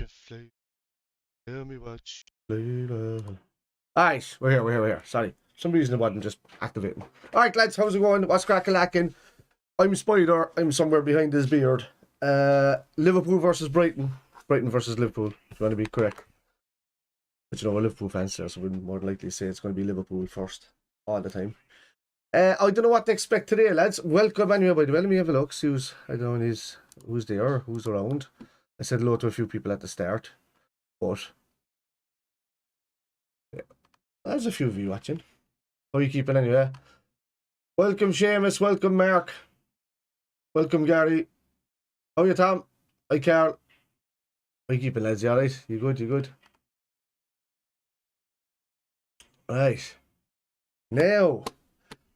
your flavor. Tell me what you flavor. Alright, we're here. Sorry. For some reason it wasn't just activating. Alright, lads, how's it going? What's crackalacking? I'm Spider. I'm somewhere behind his beard. Liverpool versus Brighton. Brighton versus Liverpool, if you want to be correct. But you know, we're Liverpool fans there, so we'd more than likely say it's going to be Liverpool first all the time. I don't know what to expect today, lads. Welcome anyway, by the way. Let me have a look. See who's, I don't know who's there, who's around. I said hello to a few people at the start, but yeah, there's a few of you watching. How are you keeping anyway? Welcome, Seamus. Welcome, Mark. Welcome, Gary. How are you, Tom? Hi, Carl. How are you keeping, lads? You alright? You good? You good? Right. Now,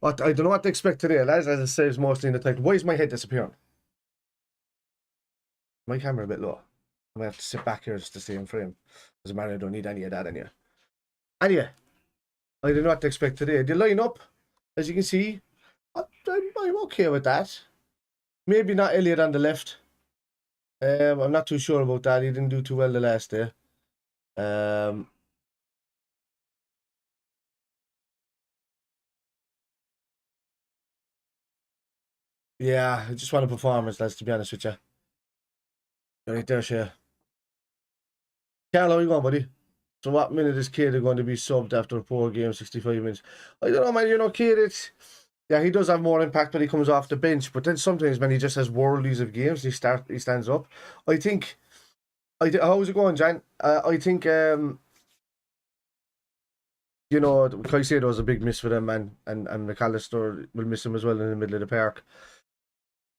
what I don't know what to expect today, lads. As I say, it's mostly in the title. Why is my head disappearing? My camera a bit low. I'm gonna have to sit back here just to stay in frame. Doesn't matter, I don't need any of that anyway. Anyway, I don't know what to expect today. The lineup, as you can see, I'm okay with that. Maybe not Elliot on the left. I'm not too sure about that. He didn't do too well the last day. Yeah, I just want a performance, lads, to be honest with you. Right there, Shea. Carl, how you going, buddy? So what minute is Kate going to be subbed after a poor game, 65 minutes? I don't know, man. You know, Kate, yeah, he does have more impact when he comes off the bench, but then sometimes, man, he just has worldies of games. He stands up. I think. How's it going, Jan? I think. You know, Caicedo was a big miss for them, man, and McAllister will miss him as well in the middle of the park.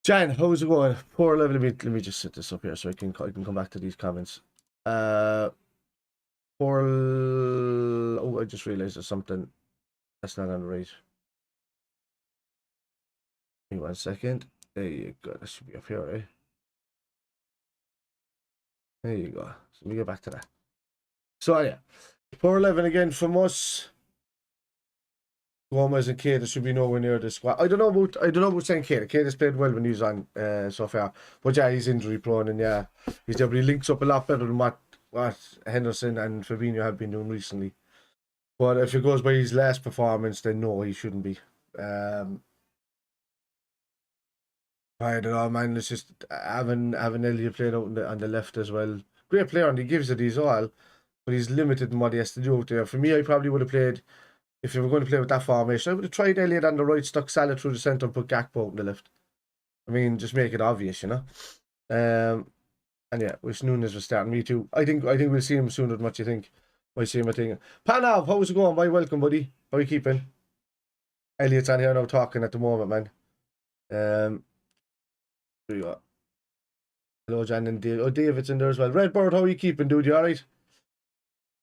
Jan, how's it going? Poor level. Let me just set this up here so I can come back to these comments. Oh, I just realized there's something that's not on the right. Give me 1 second. There you go. That should be up here, right? There you go. So let me get back to that. So yeah, poor 11 again from us. Gomez and Kate should be nowhere near the squad. I don't know about saying Kate. Kate has played well when he was on so far, but yeah, he's injury prone and yeah, he's definitely links up a lot better than what Henderson and Fabinho have been doing recently. But if it goes by his last performance, then no, he shouldn't be. I don't know, man. It's just having Elliot playing out on the left as well. Great player, and he gives it his all, but he's limited in what he has to do out there. For me, I probably would have played, if you were going to play with that formation, I would have tried Elliot on the right, stuck Salah through the centre, and put Gakpo out on the left. I mean, just make it obvious, you know. And yeah, wish Nunes was starting. Me too. I think we'll see him sooner than what you think. I see him, I think. Panav, how's it going? Bye, welcome, buddy. How are you keeping? Elliot's on here now talking at the moment, man. There you go. Hello, Jan and Dave. Oh, David's in there as well. Redbird, how are you keeping, dude? You alright?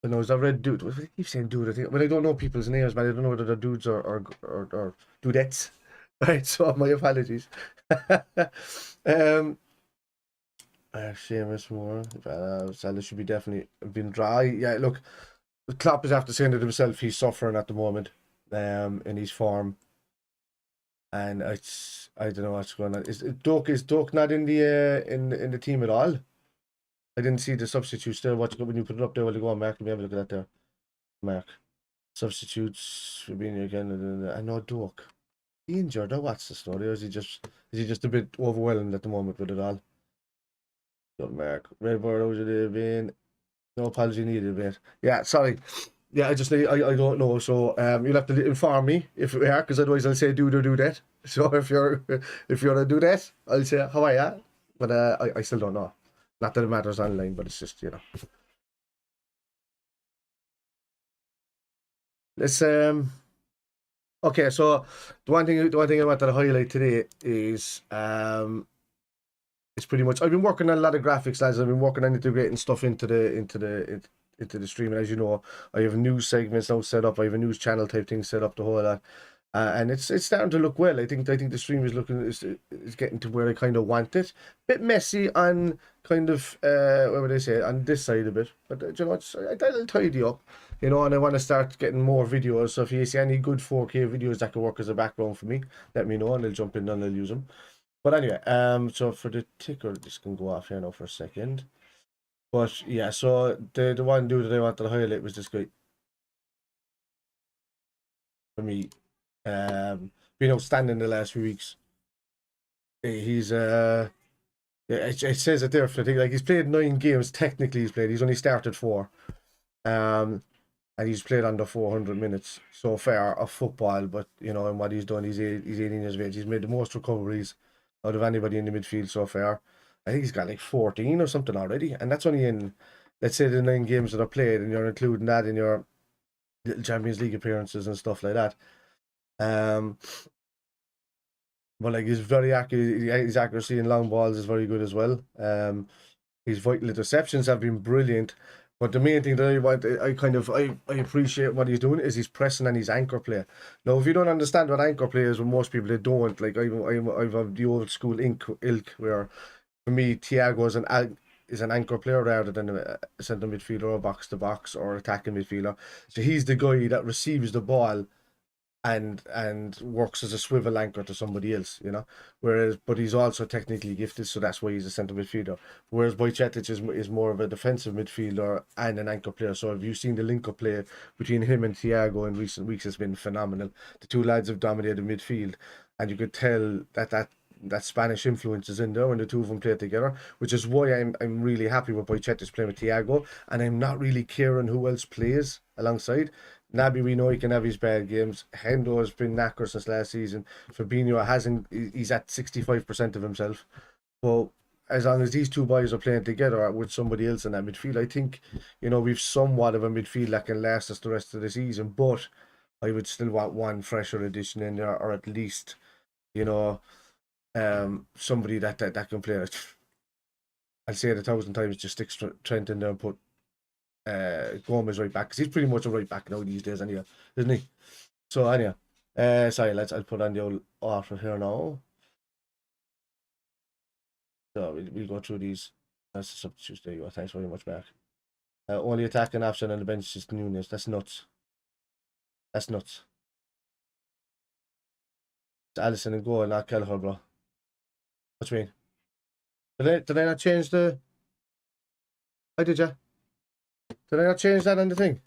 I know, is that Red Dude? What do I keep saying dude? I think, but I don't know people's names, man. I don't know whether they're dudes or dudettes. Right, so my apologies. Seamus more. Salah should be definitely been dry. Yeah, look, Klopp is after saying it himself. He's suffering at the moment, in his form, and I don't know what's going on. Is Doak not in the team at all? I didn't see the substitutes there. When you put it up there, will you go on, Mark? Let me have a look at that there. Mark. Substitutes for being again. I know Doak. He injured, or what's the story? Or is he just a bit overwhelmed at the moment with it all? Good, Mark. Redbird, how's it been? No apology needed, mate. Yeah, sorry. Yeah, I don't know. So you'll have to inform me if we are, because otherwise I'll say do that. So if you're gonna do that, I'll say how are ya? But I still don't know. Not that it matters online, but it's just, you know. Let's okay, so the one thing I wanted to highlight today is it's pretty much, I've been working on a lot of graphics, lads. I've been working on integrating stuff into the stream, and as you know, I have news segments now set up. I have a news channel type thing set up, the whole lot. And it's starting to look well. I think the stream is getting to where I kind of want it. Bit messy on kind of what would I say, on this side a bit, but you know what, I'll tidy up, you know. And I want to start getting more videos. So if you see any good 4K videos that can work as a background for me, let me know, and I'll jump in and I'll use them. But anyway, so for the ticker, this can go off here now for a second. But yeah, so the one dude that I wanted to highlight was this guy. For me, been outstanding the last few weeks. He's yeah, it says it there for the thing. Like he's played 9 games. Technically, he's only started 4. And he's played under 400 minutes so far of football. But and what he's done, he's 18 years of age. He's made the most recoveries out of anybody in the midfield so far. I think he's got like 14 or something already, and that's only in, let's say, the 9 games that are played, and you're including that in your little Champions League appearances and stuff like that. But like he's very accurate. His accuracy in long balls is very good as well. His vital interceptions have been brilliant. But the main thing that I appreciate what he's doing is his pressing and his anchor play. Now, if you don't understand what anchor play is, well, most people they don't. Like I've the old school ilk where, for me, Thiago is an anchor player rather than a centre midfielder or box to box or attacking midfielder. So he's the guy that receives the ball and works as a swivel anchor to somebody else, but he's also technically gifted, so that's why he's a centre midfielder. Whereas Wojciech is more of a defensive midfielder and an anchor player. So have you seen the link-up play between him and Thiago in recent weeks? Has been phenomenal. The two lads have dominated midfield, and you could tell that Spanish influence is in there when the two of them play together, which is why I'm really happy with Wojciech playing with Thiago, and I'm not really caring who else plays alongside. Naby, we know he can have his bad games. Hendo has been knackered since last season. Fabinho hasn't. He's at 65% of himself. But as long as these two boys are playing together with somebody else in that midfield, I think we've somewhat of a midfield that can last us the rest of the season. But I would still want one fresher addition in there, or at least somebody that can play. I'll say it 1,000 times. Just stick Trent in there and put Gomez right back, because he's pretty much a right back now these days anyway, isn't he? So anyway, sorry lads, I'll put on the old offer here now. So we'll go through these. That's the substitutes. There you go. Thanks very much, Mark. Only attacking option on the bench is Nunes. That's nuts. That's nuts. It's Allison and goal, not Kelleher, bro. What do you mean? Did I not change the? I did, yeah. Did I not change that on the thing?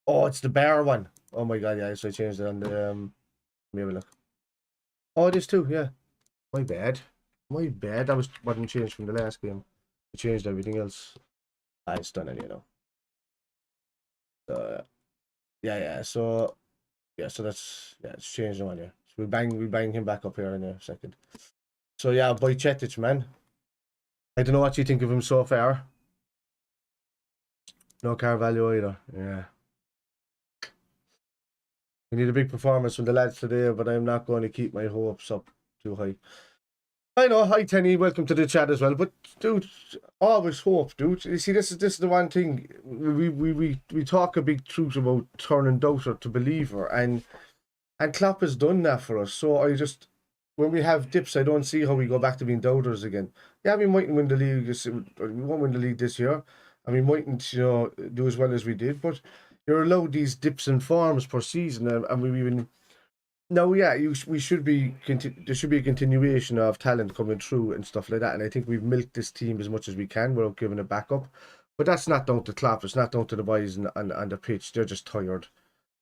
Oh, it's the bar one. Oh my god, yeah, so I changed it on the let me have a look. Oh, it is too, yeah. My bad. My bad. That wasn't changed from the last game. I changed everything else. It's done anyhow. Yeah. So that's it's changed the one, yeah. So we bang him back up here in a second. So yeah, Wojciech, man. I don't know what you think of him so far. No Carvalho either. Yeah. We need a big performance from the lads today, but I'm not going to keep my hopes up too high. I know. Hi, Tenny. Welcome to the chat as well. But dude, always hope, dude. You see, this is the one thing we talk a big truth about turning doubter to believer, and Klopp has done that for us. So I just, when we have dips, I don't see how we go back to being doubters again. Yeah, we mightn't win the league. We won't win the league this year, and we mightn't, do as well as we did. But you're allowed these dips and forms per season, and we even. No, yeah, we should be. There should be a continuation of talent coming through and stuff like that. And I think we've milked this team as much as we can without giving it back up. But that's not down to Klopp. It's not down to the boys on the pitch. They're just tired.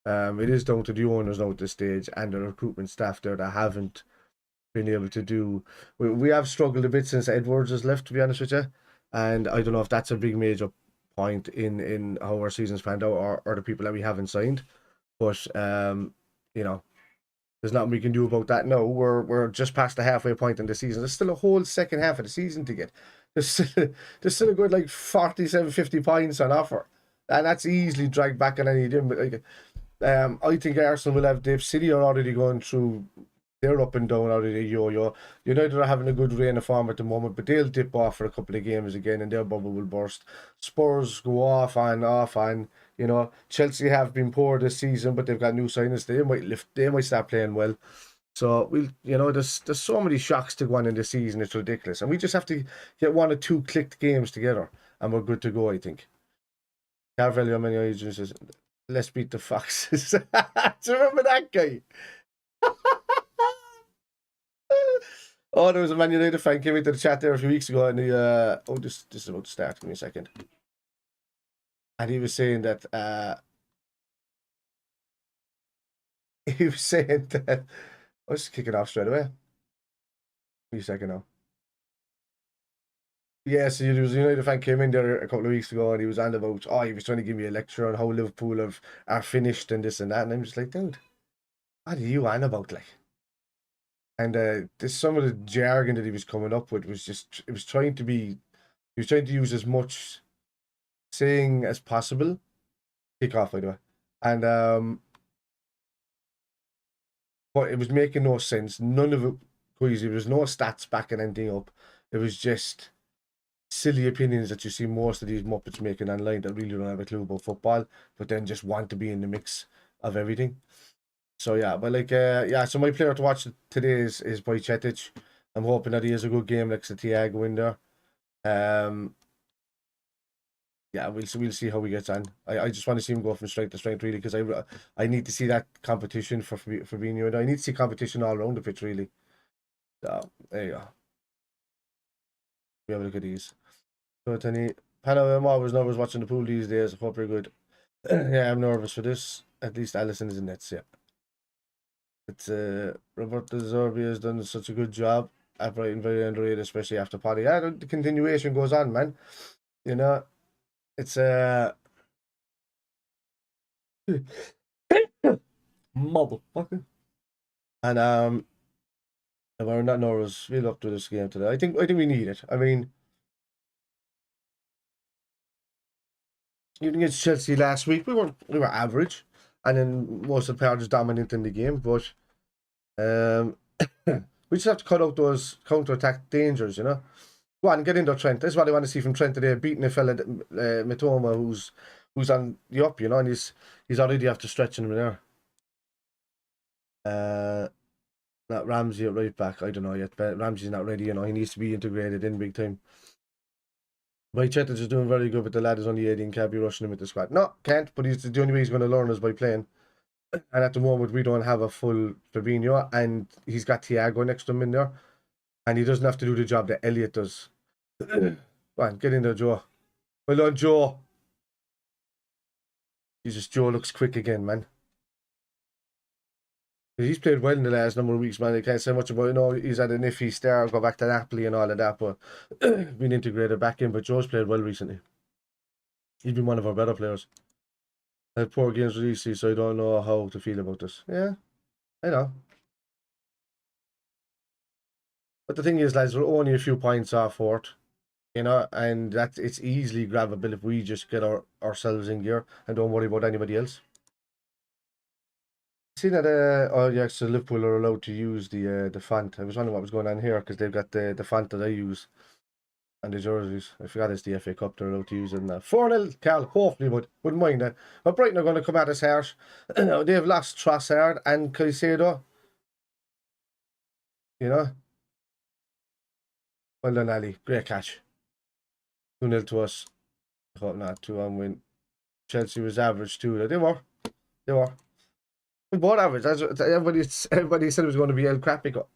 It is down to the owners now at this stage and the recruitment staff there that haven't been able to do. We have struggled a bit since Edwards has left, to be honest with you. And I don't know if that's a big major point in how our season's panned out, or the people that we haven't signed. But there's nothing we can do about that. No, we're just past the halfway point in the season. There's still a whole second half of the season to get. There's still a good like 47, 50 points on offer, and that's easily dragged back on any game. But I think Arsenal will have dips. City are already going through. They're up and down already. Yo. United are having a good reign of form at the moment, but they'll dip off for a couple of games again, and their bubble will burst. Spurs go off. Chelsea have been poor this season, but they've got new signings. They might lift. They might start playing well. So there's so many shocks to go on in this season. It's ridiculous, and we just have to get 1 or 2 clicked games together, and we're good to go. I think. Carvalho, many agents. Let's beat the Foxes. Do you remember that guy? Oh, there was a Man United fan came into the chat there a few weeks ago, and he oh, this is about to start. Give me a second. And he was saying that he was saying that I was kicking off straight away. Give me a second now. Yeah, so there was a United fan came in there a couple of weeks ago, and he was on about, he was trying to give me a lecture on how Liverpool are finished and this and that, and I'm just like, dude, what are you on about, like? And this some of the jargon that he was coming up with was just he was trying to use as much saying as possible. Kick off, by the way, and but it was making no sense. None of it queasy. There was no stats backing anything up. It was just silly opinions that you see most of these Muppets making online that really don't have a clue about football, but then just want to be in the mix of everything. So yeah, but like so my player to watch today is Brighton. I'm hoping that he has a good game next to Thiago in there. Yeah, we'll see how he gets on. I just want to see him go from strength to strength really, because I need to see that competition for Fabinho, and I need to see competition all around the pitch really. So there you go. We have a look at these. So Tony, Pano, I'm always nervous watching the pool these days. I hope you're good. Yeah, I'm nervous for this. At least Allison is in nets, yeah. It's Roberto Zorbi has done such a good job at Brighton, very underrated, especially after Potty. Yeah, the continuation goes on, man. You know, it's motherfucker. And we're not nervous. We'll up to this game today. I think we need it. I mean, even against Chelsea last week, we were average, and then most of the part was dominant in the game. But we just have to cut out those counter-attack dangers, you know. Go on, get in there, Trent. That's what I want to see from Trent today. Beating a fella, Mitoma, who's on the up, you know, and he's already after stretching him there. Not Ramsey at right back. I don't know yet, but Ramsey's not ready. You know, he needs to be integrated in big time. Mike Chettage is doing very good, but the lad is only 18. Can't be rushing him with the squad. No, can't. But he's the only way he's going to learn is by playing. And at the moment, we don't have a full Fabinho, and he's got Thiago next to him in there, and he doesn't have to do the job that Elliot does. Come on, get in there, Joe. Well done, Joe. Jesus, Joe looks quick again, man. He's played well in the last number of weeks, man. I can't say much about it. No, he's had an iffy start, go back to Napoli and all of that, but been integrated back in. But Joe's played well recently. He's been one of our better players. I had poor games with EC, so I don't know how to feel about this. Yeah, I know. But the thing is, lads, we're only a few points off fourth, you know, and it's easily grabbable if we just get ourselves in gear and don't worry about anybody else. See that oh yeah, so Liverpool are allowed to use the font. I was wondering what was going on here because they've got the font that I use and the jerseys. I forgot it's the FA Cup they're allowed to use in that. 4-0, Cal. Hopefully wouldn't mind that. But Brighton are going to come at us harsh. They have lost Trossard and Caicedo. You know? Well done, Ali. Great catch. 2-0 to us. I hope not. 2-1 win. Chelsea was average too. They were. We both average. Everybody said it was going to be El Crapico.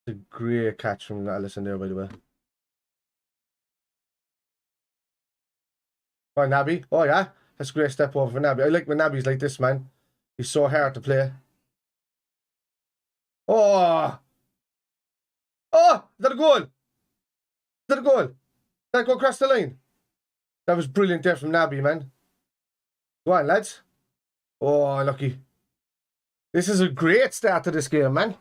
It's a great catch from Allison there, by the way. Oh, Naby. Oh, yeah. That's a great step over for Naby. I like when Naby's like this, man. He's so hard to play. Oh! Oh! Is that a goal? Is that a goal? Did that go across the line? That was brilliant there from Naby, man. Go on, lads. Oh, lucky. This is a great start to this game, man.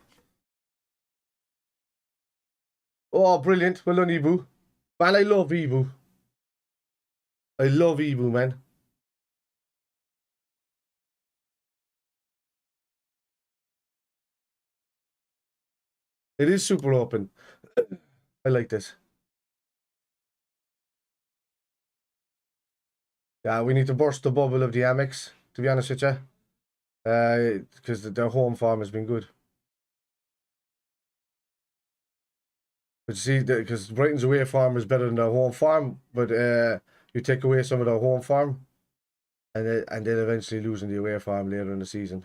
Oh, brilliant. Well done, Ibu. Man, I love Ibu. I love Ibu, man. It is super open. I like this. Yeah, we need to burst the bubble of the AMEX, to be honest with you. Because their home form has been good. But you see, because Brighton's away form is better than their home form, but you take away some of their home form, and they'll eventually lose in the away form later in the season.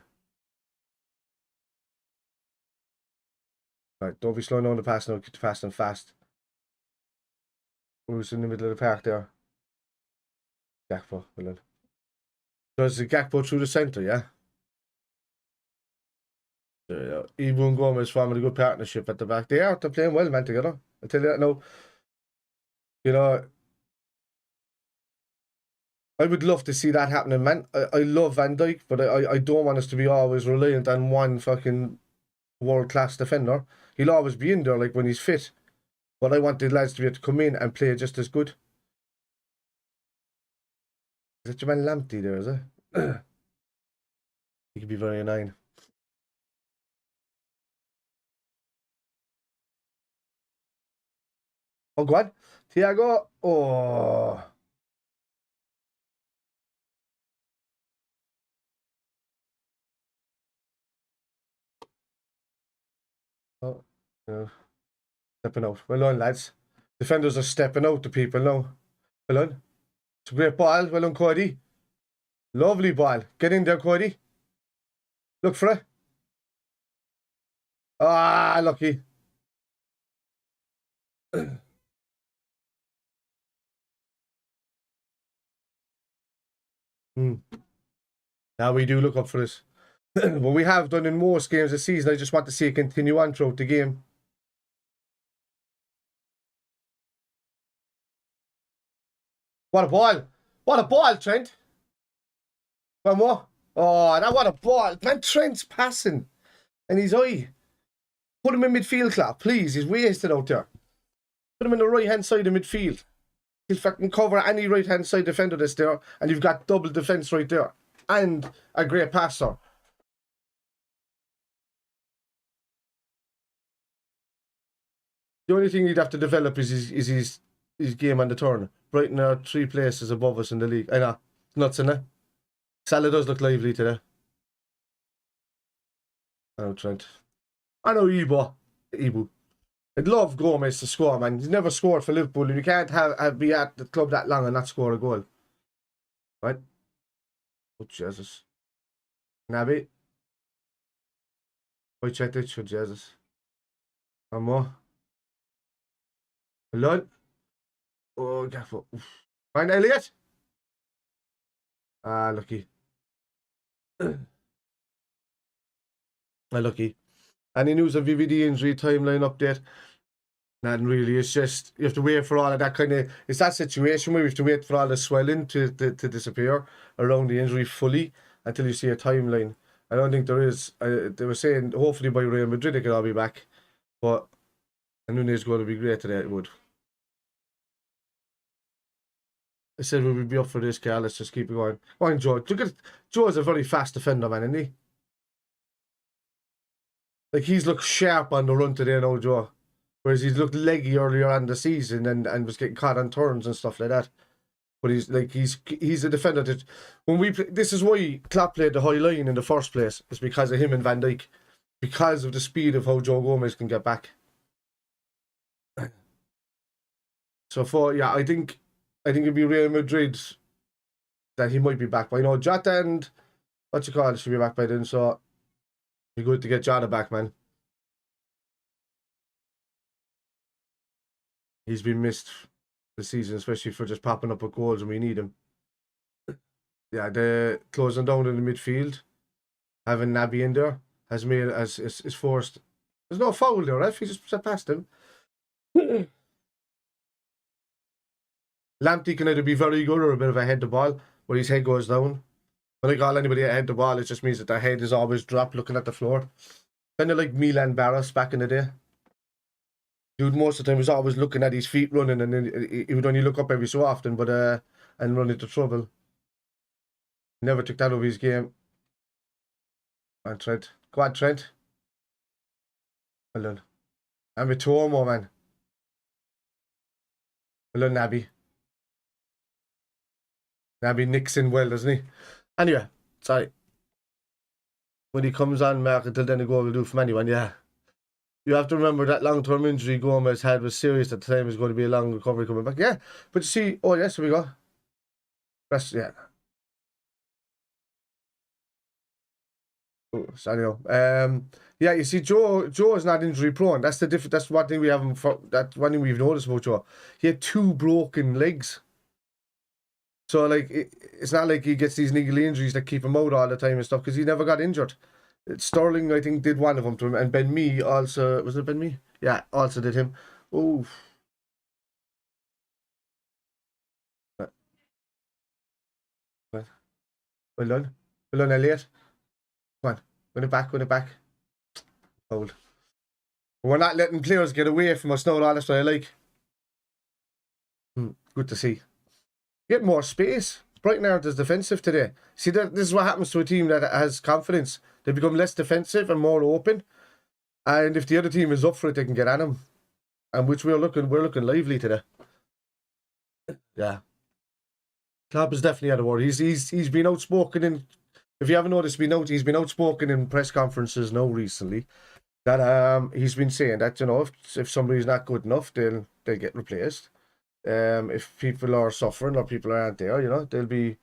Right, don't be slowing down the pass now. Get the pass and fast. Who's in the middle of the park there? Gakpo, well done. Does the Gakpo through the centre, yeah? Ibu and Gomez forming a good partnership at the back. They're playing well, man, together. I tell you that now. You know, I would love to see that happening, man. I love Van Dijk, but I don't want us to be always reliant on one fucking world-class defender. He'll always be in there, like, when he's fit. But I want the lads to be able to come in and play just as good. Is it your man Lamptey there, is it? He could be very annoying. Oh, go on. Thiago. Oh. Oh. Yeah. Stepping out. Well done, lads. Defenders are stepping out to people now. Well done. It's a great ball. Well done, Cody. Lovely ball. Get in there, Cody. Look for it. Ah, lucky. Now we do look up for this. But we have done in most games this season. I just want to see it continue on throughout the game. What a ball. What a ball, Trent. One more. Oh, now what a ball. Man, Trent's passing. And he's eye. Put him in midfield, Clap. Please, he's wasted out there. Put him in the right-hand side of midfield. He'll fucking cover any right-hand side defender that's there. And you've got double defence right there. And a great passer. The only thing he'd have to develop is his game on the turn. Brighton are 3 places above us in the league. I know. Nuts, innit? Salah does look lively today. I know Trent. I know Ibu. I'd love Gomez to score, man. He's never scored for Liverpool, and you can't be at the club that long and not score a goal. Right? Oh, Jesus. Naby. Wojciech, oh, Jesus. One more. Lud. Oh, careful. Find Elliot. Ah, lucky. Lucky. Any news of VVD injury timeline update? Nothing really. It's just you have to wait for all of that kind of. It's that situation where you have to wait for all the swelling to disappear around the injury fully until you see a timeline. I don't think there is. They were saying hopefully by Real Madrid it could all be back, but I knew it was going to be great today. It would. I said we would be up for this, Carl. Let's just keep it going. Go on, Joe. Look at Joe's a very fast defender, man, isn't he? Like he's looked sharp on the run today, now, Joe. Whereas he's looked leggy earlier on the season and was getting caught on turns and stuff like that. But he's a defender that when we play, this is why Klopp played the high line in the first place. It's because of him and Van Dijk, because of the speed of how Joe Gomez can get back. So I think it'd be Real Madrid that he might be back by. Jota and should be back by then. So it'd be good to get Jota back, man. He's been missed this season, especially for just popping up with goals when we need him. Yeah, the closing down in the midfield, having Naby in there is forced. There's no foul there, right? He just set past him. Lamptey can either be very good or a bit of a head the ball, where his head goes down. When I call anybody a head the ball, it just means that their head is always dropped looking at the floor. Kind of like Milan Barros back in the day. Dude, most of the time was always looking at his feet running, and then he would only look up every so often, but and run into trouble. Never took that over his game. And Trent, go on, Trent. Well done. And with 2 more, man. Well done, Naby. Naby nicks in well, doesn't he? Anyway, sorry. When he comes on, Mark, until then the goal will do from anyone, yeah. You have to remember that long-term injury Gomez had was serious at the time. It's going to be a long recovery coming back. Yeah, but you see, oh yes, here we go. That's, yeah. So yeah, you see, Joe is not injury prone. That's the difference. That's one thing we haven't. That's one thing we've noticed about Joe. He had 2 broken legs. So like, it's not like he gets these niggly injuries that keep him out all the time and stuff because he never got injured. Sterling, I think, did one of them to him, and Ben Mee also. Was it Ben Mee? Yeah, also did him. Oh. Well done. Well done, Elliot. Come on. Win it back. Hold. We're not letting players get away from us now, that's what I like. Good to see. Get more space. Brighton aren't as defensive today. See, this is what happens to a team that has confidence. They become less defensive and more open. And if the other team is up for it, they can get at them. And which we're looking lively today. Yeah. Klopp is definitely at a word. He's been outspoken in. If you haven't noticed, he's been outspoken in press conferences now recently. That he's been saying that, you know, if somebody's not good enough, they'll get replaced. If people are suffering or people aren't there, you know, they'll be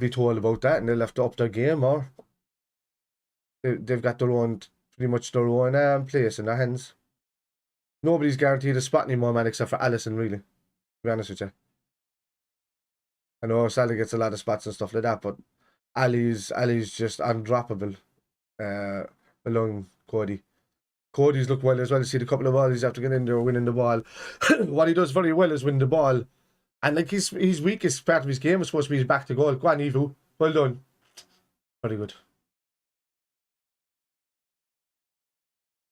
told about that and they'll have to up their game, or they've got pretty much their own place in their hands. Nobody's guaranteed a spot anymore, man, except for Allison, really. To be honest with you. I know Sally gets a lot of spots and stuff like that, but Ali's just undroppable. Along Cody. Cody's looked well as well. See the couple of balls after getting in there, winning the ball. What he does very well is win the ball. And like his weakest part of his game is supposed to be his back to goal. Go on, Evu. Well done. Very good.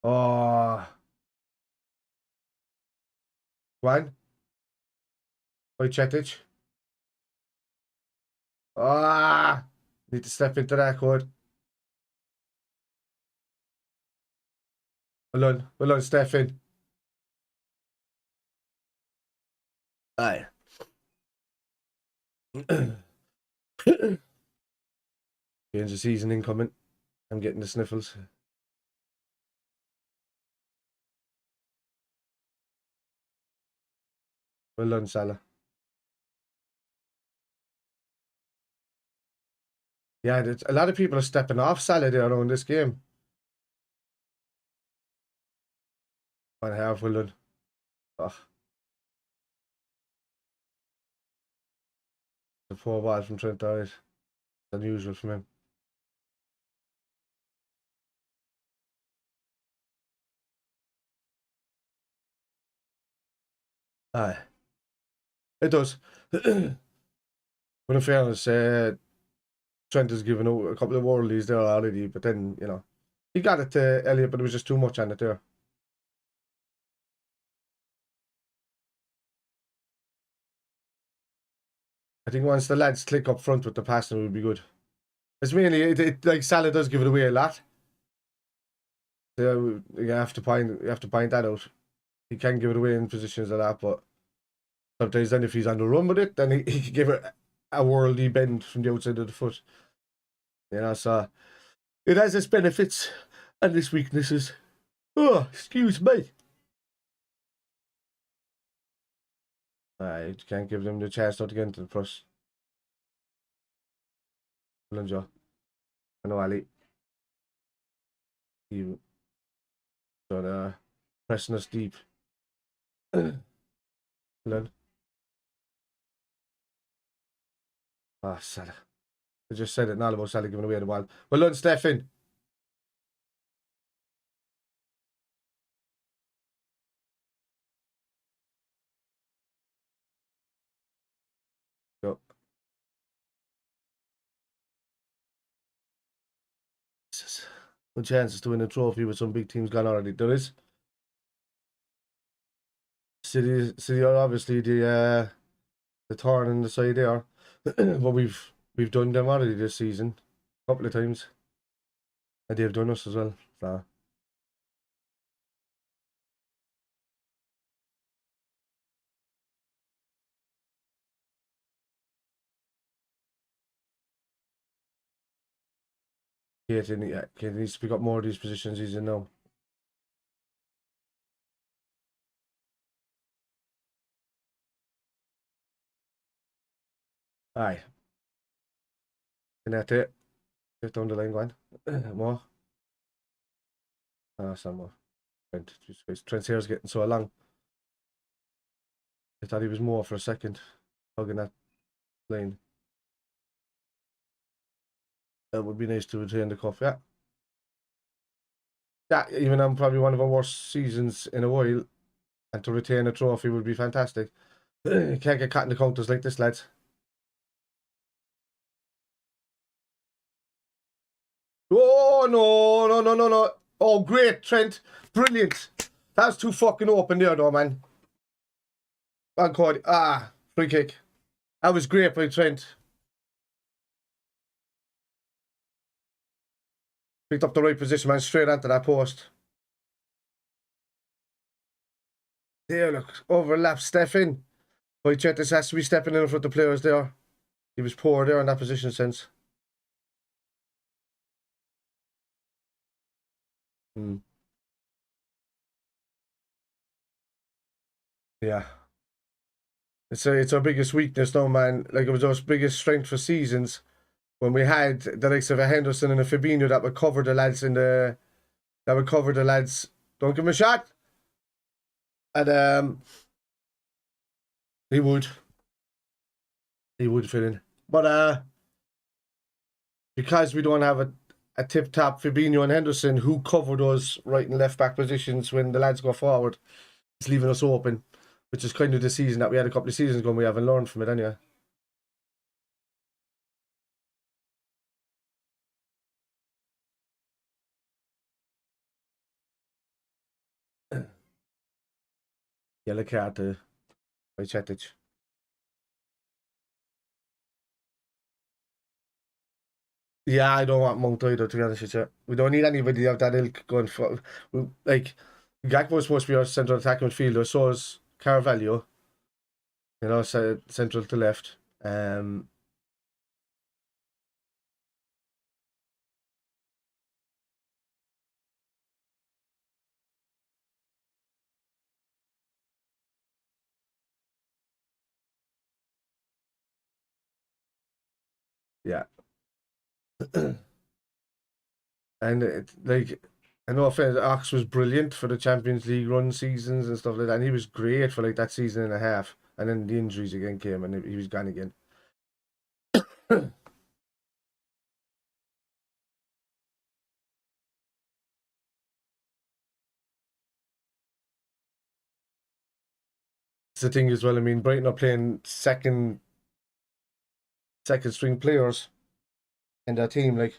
Oh. Go on. Wojciech. Ah. Need to step into that, Code. Well done, Stefan. Aye. Change the season incoming. I'm getting the sniffles. Well done, Salah. Yeah, a lot of people are stepping off Salah there around this game. 1.5, well done. Oh. The 4 ball from Trent Dyer. Unusual from him. Aye. It does. But in fairness, Trent has given out a couple of worldies there already, but then, you know, he got it to Elliot, but it was just too much on it there. I think once the lads click up front with the passing, it would be good. It's mainly, like Salah does give it away a lot. You have to point that out. He can give it away in positions like that, but sometimes then if he's on the run with it, then he can give it a worldy bend from the outside of the foot. You know, so it has its benefits and its weaknesses. Oh, excuse me. I can't give them the chance not to get into the press. Well done, Joe. I know Ali. You sort pressing us deep. Well done. Ah, Salah. I just said it now about Salah giving away the ball. Well done, Stefan. Go. No chances to win a trophy with some big teams gone already. There is. City are obviously the thorn in the side there. But we've done them already this season. A couple of times. And they've done us as well. So. Kate needs to pick up more of these positions he's in now. Aye. And that's it. Get down the line, go on. More. Some more. Trent's hair's getting so long. I thought he was more for a second. Hugging that line. That would be nice to retain the cup, yeah. Yeah, even on probably one of our worst seasons in a while, and to retain a trophy would be fantastic. Can't get caught in the counters like this, lads. Oh, no, no, no, no, no. Oh, great, Trent. Brilliant. That's too fucking open there, though, man. On Cody. Free kick. That was great by Trent. Picked up the right position, man. Straight onto that post. There, look. Overlap, Stephen. By Trent, this has to be stepping in front of the players there. He was poor there in that position since. Yeah. It's our biggest weakness now, man. Like, it was our biggest strength for seasons when we had the likes of a Henderson and a Fabinho that would cover the lads Don't give him a shot. And he would fit in. But because we don't have a tip top Fabinho and Henderson who cover those right and left back positions when the lads go forward, it's leaving us open, which is kind of the season that we had a couple of seasons ago and we haven't learned from it anyway. Yellow card to Chetic. Yeah, I don't want Mount either, to be honest with you. We don't need anybody of that ilk going for. Like, Gakpo's supposed to be our central attacking midfielder, so is Carvalho. You know, central to left. Yeah. And like, I know Ox was brilliant for the Champions League run seasons and stuff like that. And he was great for like that season and a half. And then the injuries again came and he was gone again. It's the thing as well. I mean, Brighton are playing second string players in their team. Like,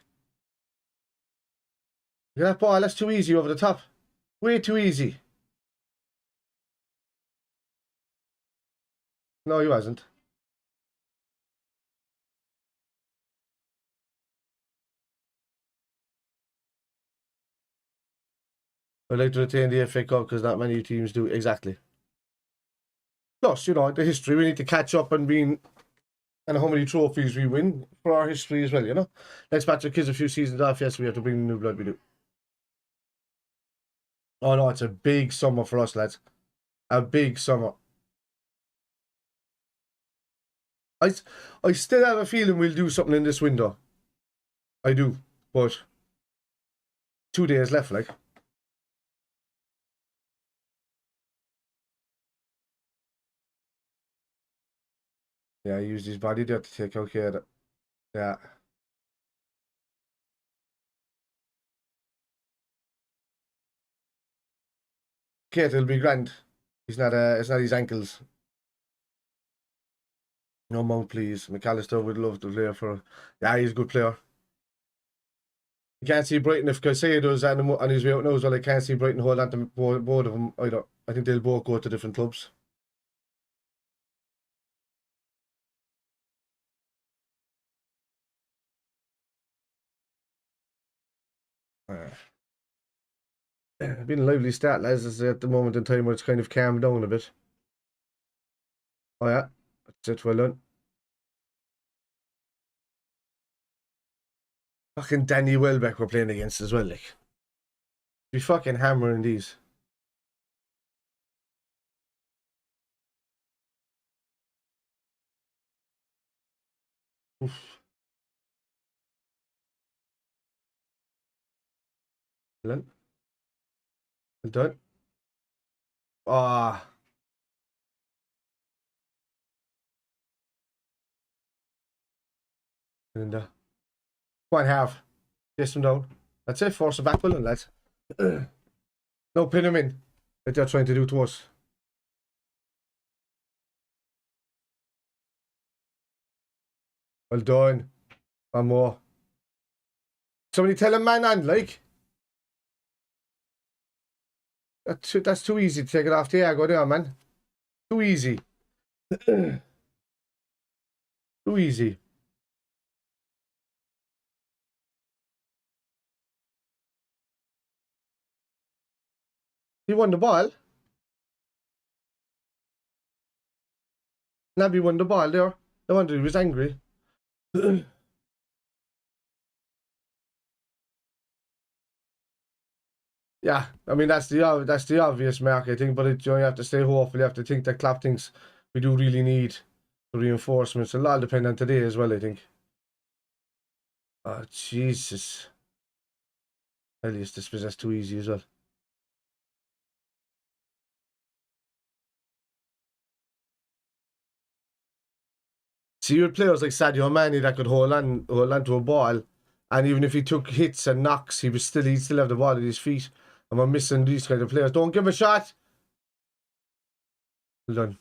yeah, ball, that's too easy over the top. Way too easy. No, he wasn't. I'd like to retain the FA Cup because not many teams do exactly. Plus, you know, the history, we need to catch up and how many trophies we win for our history as well, you know? Next batch of kids a few seasons off, yes, we have to bring the new blood, we do. Oh no, it's a big summer for us, lads. A big summer. I still have a feeling we'll do something in this window. I do, but 2 days left, like. Yeah, he used his body there to take out care of it. Yeah. Kate will be grand. It's not his ankles. No Mount, please. McAllister would love to play for. Yeah, he's a good player. You can't see Brighton if Caicedo's on his way out now as well. I can't see Brighton hold on to both of them either. I think they'll both go to different clubs. Been a lively start, lads, at the moment in time where it's kind of calmed down a bit. Oh yeah, that's it, well done. Fucking Danny Welbeck we're playing against as well, like. Be fucking hammering these. Oof. Well done. Ah. And go on, half. Chase them down. That's it. Force it back, Willen, lads. No, pin him in. That they're trying to do to us. Well done. One more. Somebody tell him man on, like. That's too easy to take it off the air. Go there, man. Too easy. Too easy. He won the ball. Naby won the ball there. No wonder he was angry. Yeah, I mean that's the obvious mark, I think. But you have to stay hopeful. You have to think that Klopp thinks we do really need the reinforcements. A lot depend on today as well, I think. Oh Jesus! Elias dispossessed too easy as well. See, with players like Sadio Mane that could hold on to a ball, and even if he took hits and knocks, he'd still have the ball at his feet. And we're missing these kind of players. Don't give him a shot. Well done.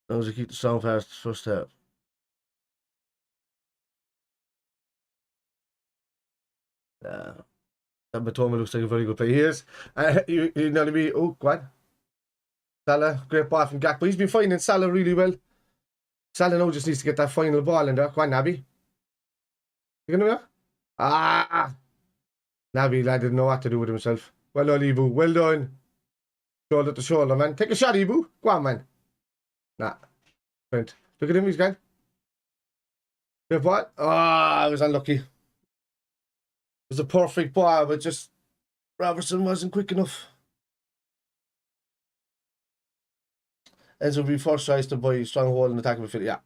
That was a keep the sound fast first half. That Matoma looks like a very good player. He is. You know what I mean? Oh, go on. Salah, great ball from Gakpo. He's been finding Salah really well. Salah now just needs to get that final ball in there. Go on, Naby. You gonna do? Ah! Naby, lad, didn't know what to do with himself. Well done, Ibu. Well done. Shoulder to shoulder, man. Take a shot, Ibu. Go on, man. Nah. Trent. Look at him, he's gone. Good ball. Ah, I was unlucky. It was a perfect ball, but just Robertson wasn't quick enough. Enzo will be first choice to buy stronghold in the attack midfield. Yeah.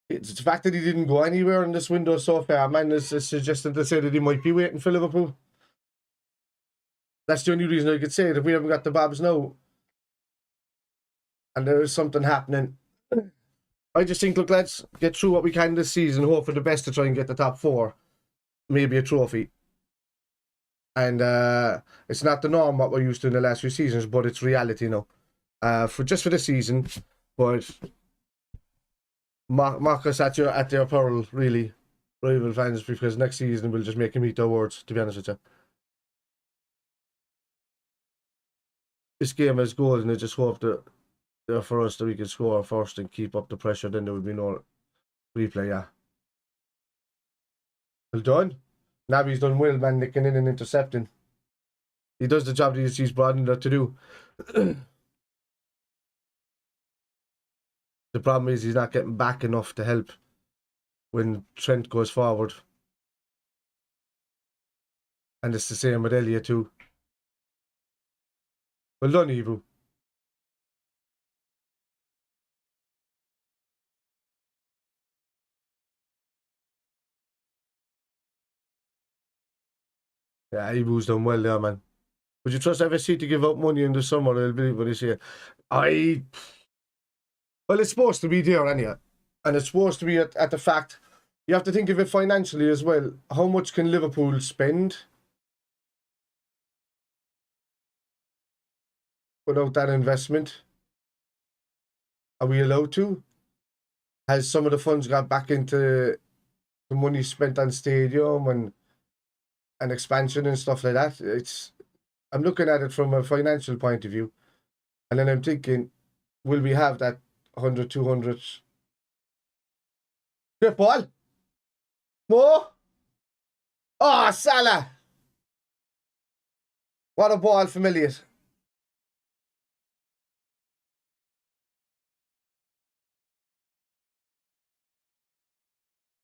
It's the fact that he didn't go anywhere in this window so far, man, is suggesting to say that he might be waiting for Liverpool. That's the only reason I could say it. If we haven't got the Babs now, and there is something happening, I just think, look, let's get through what we can this season, hope for the best to try and get the top four, maybe a trophy. And it's not the norm what we're used to in the last few seasons, but it's reality now. For the season, but mock us at their peril, really, rival fans, because next season we'll just make him eat their words, to be honest with you. This game is good, and I just hope that for us that we can score first and keep up the pressure. Then there will be no replay. Yeah. Well done. Naby's done well, man, nicking in and intercepting. He does the job that he's brought in there to do. The problem is he's not getting back enough to help when Trent goes forward. And it's the same with Elliot too. Well done, Evo. Yeah, Evo's done well there, man. Would you trust FSC to give up money in the summer? They'll believe what they say. Well, it's supposed to be there anyhow. And it's supposed to be at the fact, you have to think of it financially as well. How much can Liverpool spend without that investment? Are we allowed to? Has some of the funds got back into the money spent on stadium and expansion and stuff like that? I'm looking at it from a financial point of view. And then I'm thinking, will we have that 100, 200? Great ball. More. Oh, Salah. What a ball from Elliot.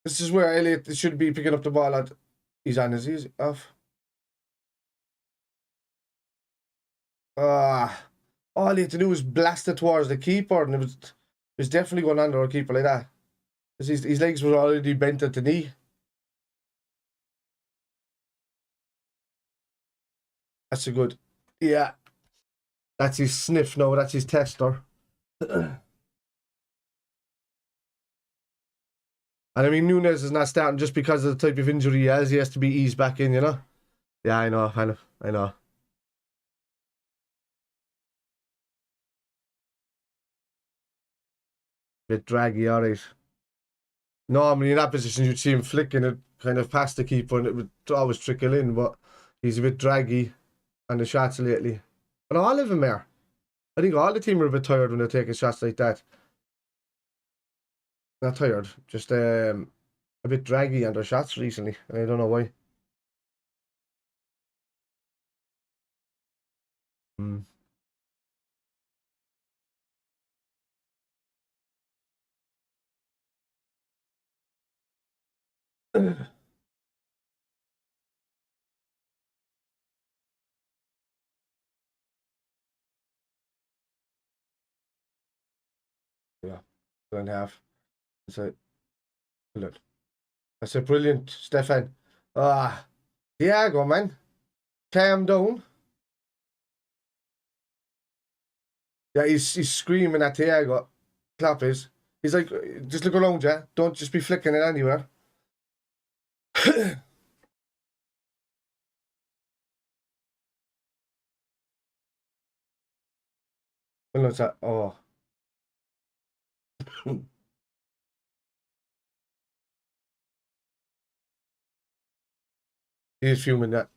This is where Elliot should be picking up the ball at. He's on his easy off. All he had to do was blast it towards the keeper, and it was definitely going under a keeper like that. Because his legs were already bent at the knee. That's a good. Yeah. That's his sniff now. That's his tester. And I mean, Nunes is not starting just because of the type of injury he has. He has to be eased back in, you know? Yeah, I know. I know. Bit draggy, alright. Normally in that position, you'd see him flicking it kind of past the keeper and it would always trickle in, but he's a bit draggy on the shots lately. But all of them are. I think all the team are a bit tired when they're taking shots like that. Not tired, just a bit draggy on their shots recently. I don't know why. Mm. Yeah, 2.5. So, brilliant. That's a brilliant, Stefan. Diago, man. Calm down. Yeah, he's screaming at Diago. Clap is. He's like, just look around, yeah? Don't just be flicking it anywhere. Well, what's that? Oh. He's fuming that.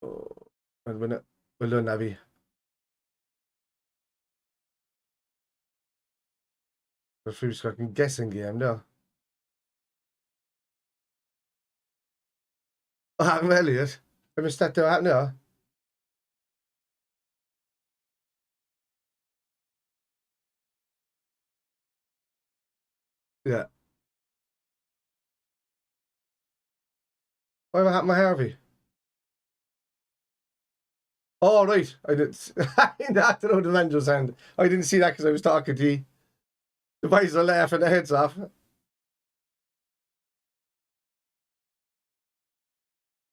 Oh. Well done, Abby. The food's fucking guessing game, no? I'm Elliot. I missed that do happen now. Yeah. What happened to Harvey? Oh, right. I didn't. I didn't know the man just hand. I didn't see that because I was talking to you. The boys are laughing their heads off.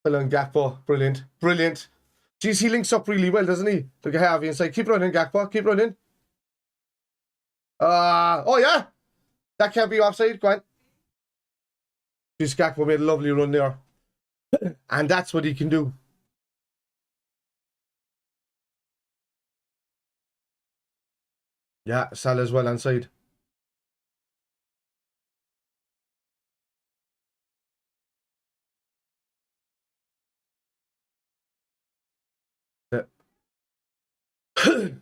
Well done, Gakpo. Brilliant. Brilliant. Jeez, he links up really well, doesn't he? Look at Harvey and say, keep running, Gakpo. Keep running. Oh, yeah. That can't be offside. Go on. Jeez, Gakpo made a lovely run there. And that's what he can do. Yeah, Salah's well onside. Yeah. Well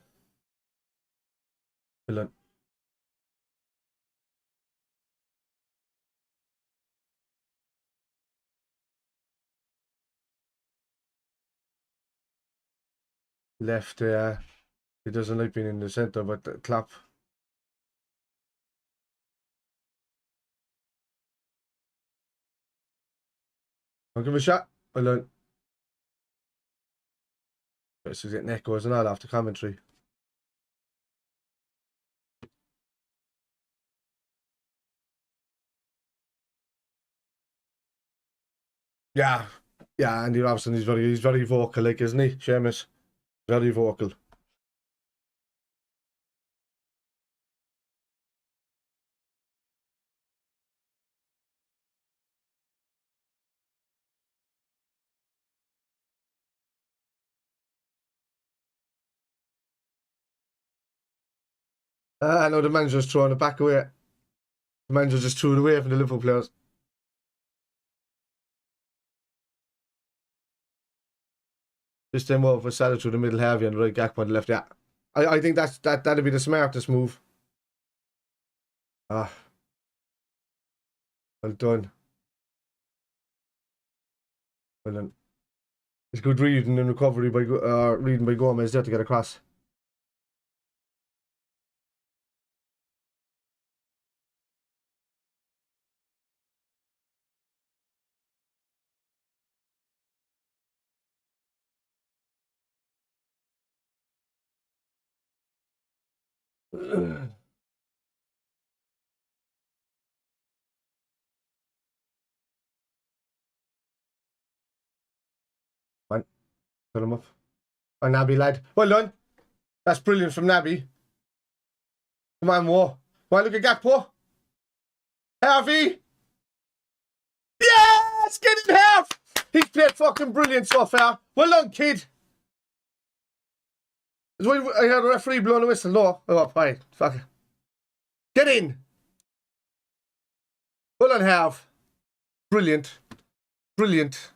done. Left, he doesn't like being in the centre, but clap. I'll give him a shot. Well done. This is getting echoes and all after commentary. Yeah. Yeah, Andy Robson he's very vocal, like, isn't he? Seamus. Very vocal. I know the manager's throwing it back away. The manager just threw it away from the Liverpool players. This time over for Salah through the middle, Harvey on the right, Gakpo on the left. Yeah, I think that'd be the smartest move. Ah, well done. Well done. It's good reading and recovery by reading by Gomez there to get across. Man, put him up. Oh, Nabby, lad. Well done. That's brilliant from Nabby. Come on, Mo. Come on, look at Gakpo. Harvey. Yes! Get in half! He's played fucking brilliant so far. Well done, kid. I heard a referee blowing a whistle. No. Oh, fine. Fuck it. Get in. Well done, Harv. Brilliant. Brilliant.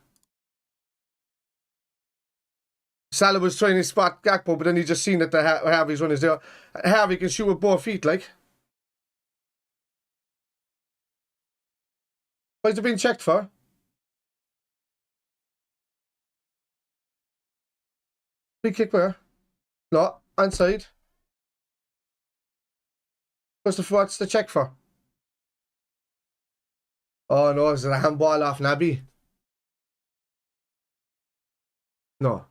Salah was trying to spot Gakpo, but then he just seen that the Harvey's run is there. Harvey can shoot with both feet, like. What is it being checked for? Big kick where? No, onside. What's the check for? Oh no, is it a handball off Naby? No.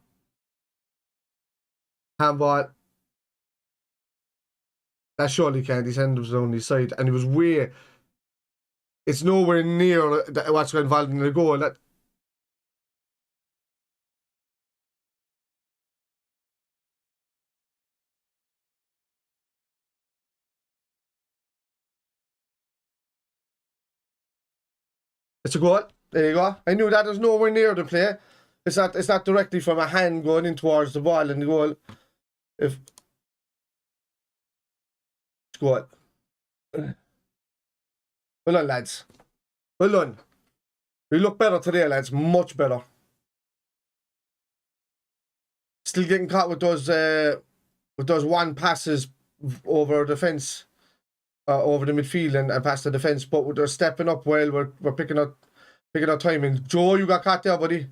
Handball. That surely can't. His hand was on his side, and it was way. It's nowhere near what's involved in the goal. That. It's a goal. There you go. I knew that was nowhere near the play. It's not directly from a hand going in towards the ball and the goal. If it's goal. Well done, lads. Well done. We look better today, lads. Much better. Still getting caught with those one passes over the fence, over the midfield and past the defence. But they're stepping up well. We're picking up timing. Joe, you got caught there, buddy.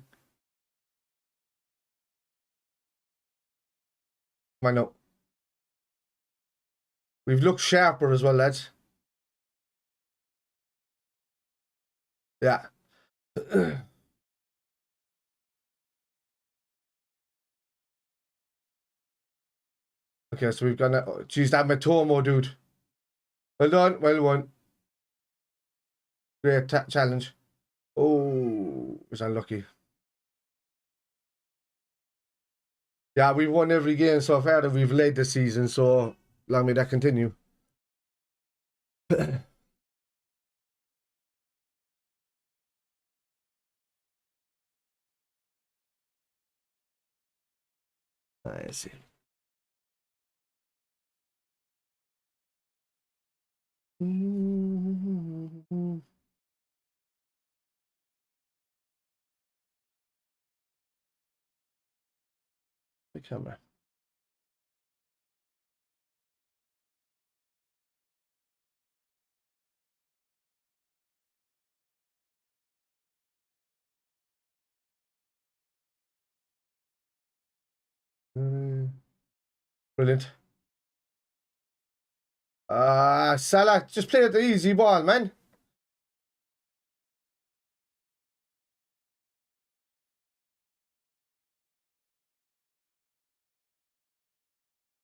Come on now. We've looked sharper as well, lads. Yeah. Okay, so we've got. Jeez, that Matomo, dude. Well done. Well won. Great challenge. Oh, was unlucky. Yeah, we've won every game so far that we've led this season, so long may that continue. I see. The camera. Brilliant. Salah, just play the easy ball, man.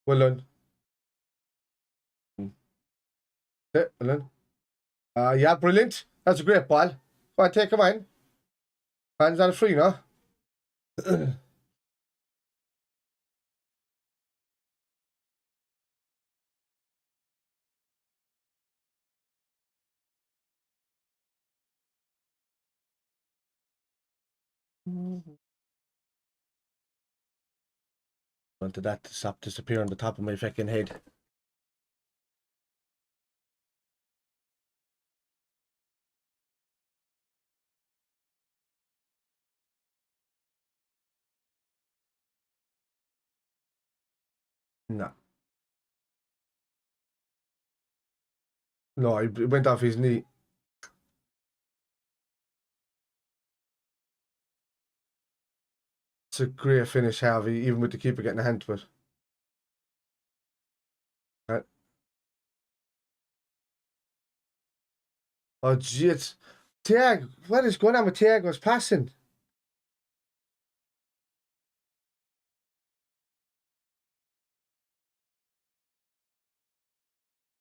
Well done. Yeah, well done. Yeah, brilliant. That's a great ball. Go on, take him in. Hands on free now. Wanted that to stop disappear on the top of my fucking head. No. No, it went off his knee. It's a great finish, Harvey, even with the keeper getting a hand to it. Right. Oh, gee, it's Thiago. What is going on with Thiago's passing?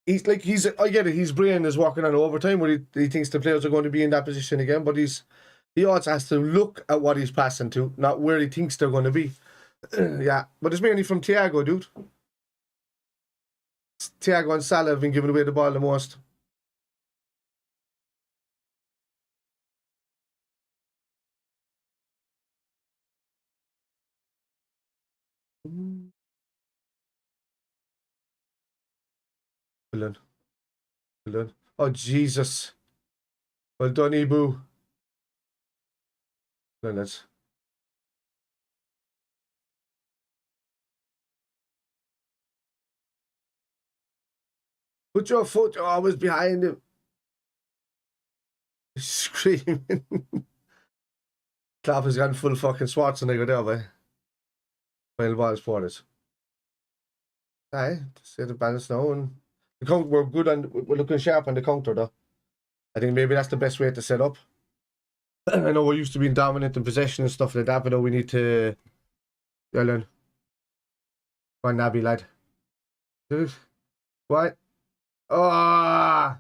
I get it, his brain is working on overtime where he thinks the players are going to be in that position again, but he also has to look at what he's passing to, not where he thinks they're going to be. Yeah, but it's mainly from Thiago, dude. Thiago and Salah have been giving away the ball the most. Well done. Oh, Jesus. Well done, Ibu. Well, lads. Put your foot always behind him. Screaming. Klopp has gone full fucking Schwarzenegger there, boy. Final ball spotted. Aye, see the balance now, and the count we're good and we're looking sharp on the counter though. I think maybe that's the best way to set up. I know we're used to being dominant in possession and stuff like that, but now we need to learn. Go on, Naby, lad. Dude. What? Ah!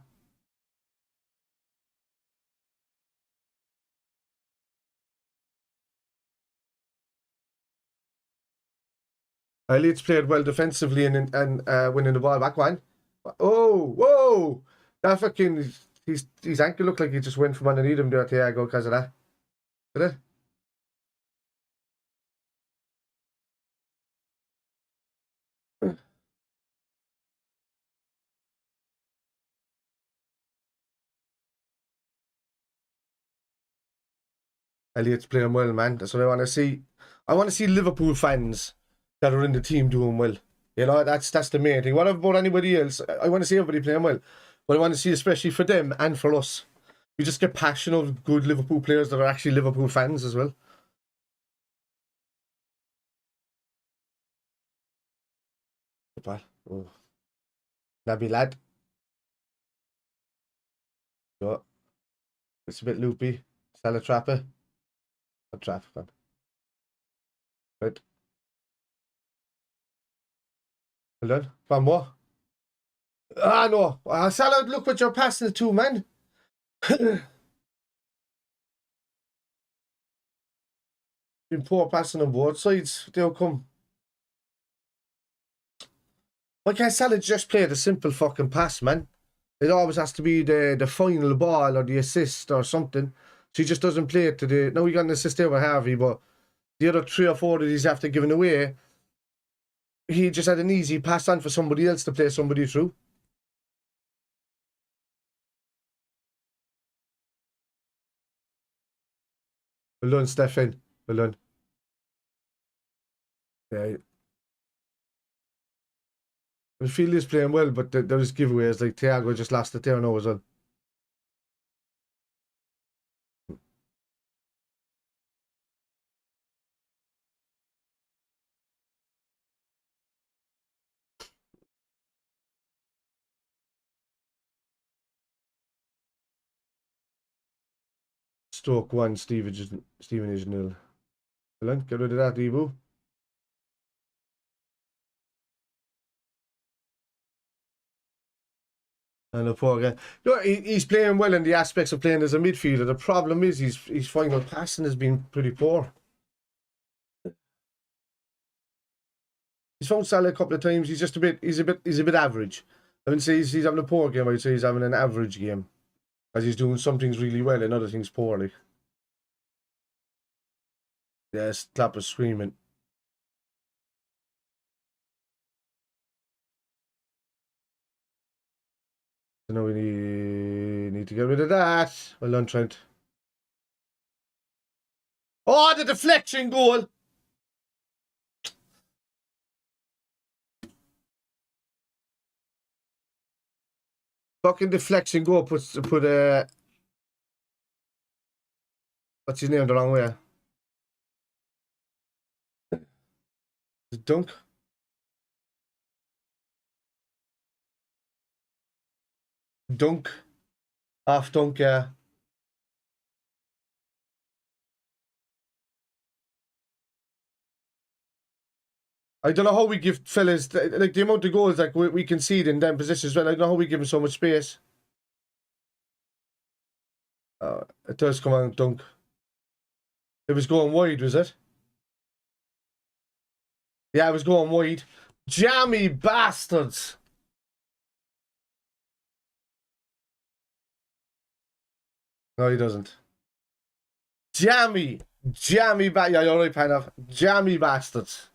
Elliot's played well defensively and winning the ball back one. Oh, whoa! That fucking his ankle looked like he just went from underneath him there, Thiago, because of that. Did it? Elliot's playing well, man. That's what I want to see. I want to see Liverpool fans that are in the team doing well. You know, that's the main thing. What about anybody else? I want to see everybody playing well. But I want to see, especially for them and for us, we just get passionate, good Liverpool players that are actually Liverpool fans as well. Oh. Naby, lad. So, it's a bit loopy. Salah trapper. A trap, man. Right. Well done. One more. Ah, no. Salah, look what you're passing it to, man. Been poor passing on both sides. They'll come. Why can't Salah just play the simple fucking pass, man? It always has to be the final ball or the assist or something. So he just doesn't play it to the... No, he got an assist there with Harvey, but the other 3 or 4 that he's after giving away, he just had an easy pass on for somebody else to play somebody through. Well done, Stefan. Well done. Yeah. Midfield is playing well, but there was giveaways like Thiago just lost it there now as well. Stoke 1, Stevenage 0. Well done. Get rid of that, Evo. And the poor guy. No, he's playing well in the aspects of playing as a midfielder. The problem is his final passing has been pretty poor. He's found Salah a couple of times. He's a bit average. I wouldn't say he's having a poor game. I'd say he's having an average game, as he's doing some things really well and other things poorly. Yes, Klopp is screaming. So now we need to get rid of that. Well done, Trent. Oh, the deflection goal! Fucking deflection goal put what's his name the wrong way? The dunk. Dunk. Half dunk, yeah. I don't know how we give fellas, like, the amount of goals like we concede in them positions. Well, I don't know how we give them so much space. It does come on, dunk. It was going wide, was it? Yeah, it was going wide. Jammy bastards! No, he doesn't. Jammy! Yeah, you're right, Panav. Jammy bastards.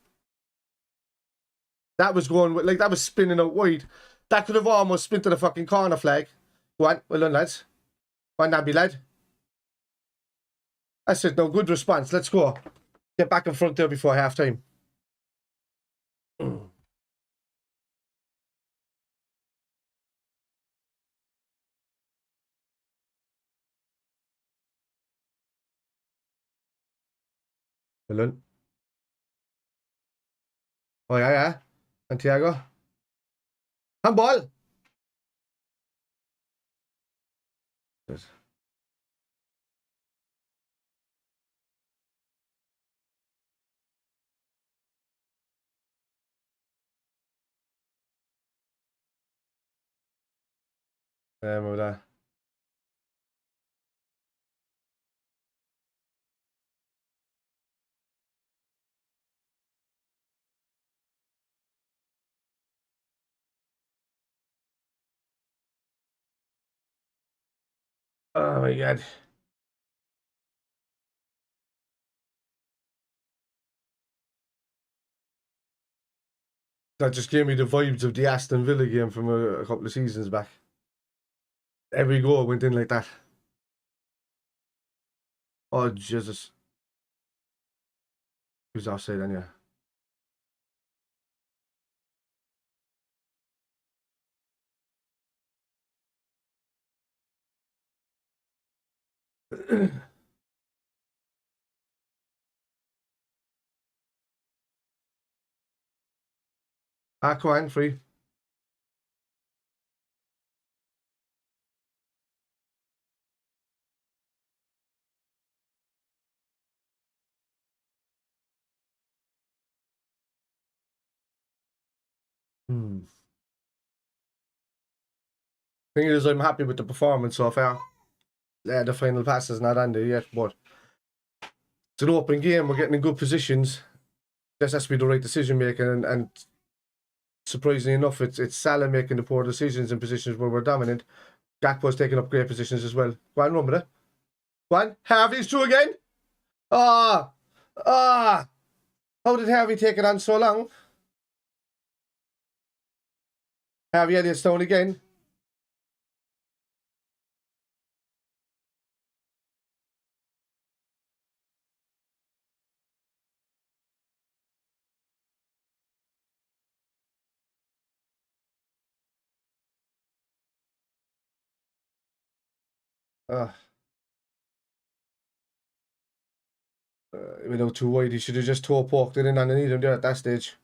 That was going, like, that was spinning out wide. That could have almost spun to the fucking corner flag. Go on, well done, lads. Go on, Nabby, lad. That's it, no, good response. Let's go. Get back in front there before half time. Well done. Oh, yeah. Santiago. Handball. Good. Move that. Oh my god. That just gave me the vibes of the Aston Villa game from a couple of seasons back. Every goal went in like that. Oh, Jesus. He was offside then, yeah. Come on, free. Thing is, I'm happy with the performance so far. The final pass is not on there yet, but it's an open game. We're getting in good positions. Just has to be the right decision making, and surprisingly enough, it's Salah making the poor decisions in positions where we're dominant. Gakpo's taking up great positions as well. Go on, run with it. Go on. Harvey's through again. How did Harvey take it on so long? Harvey Elliott's down again. Without too wide, he should have just toe poked it in underneath him there at that stage.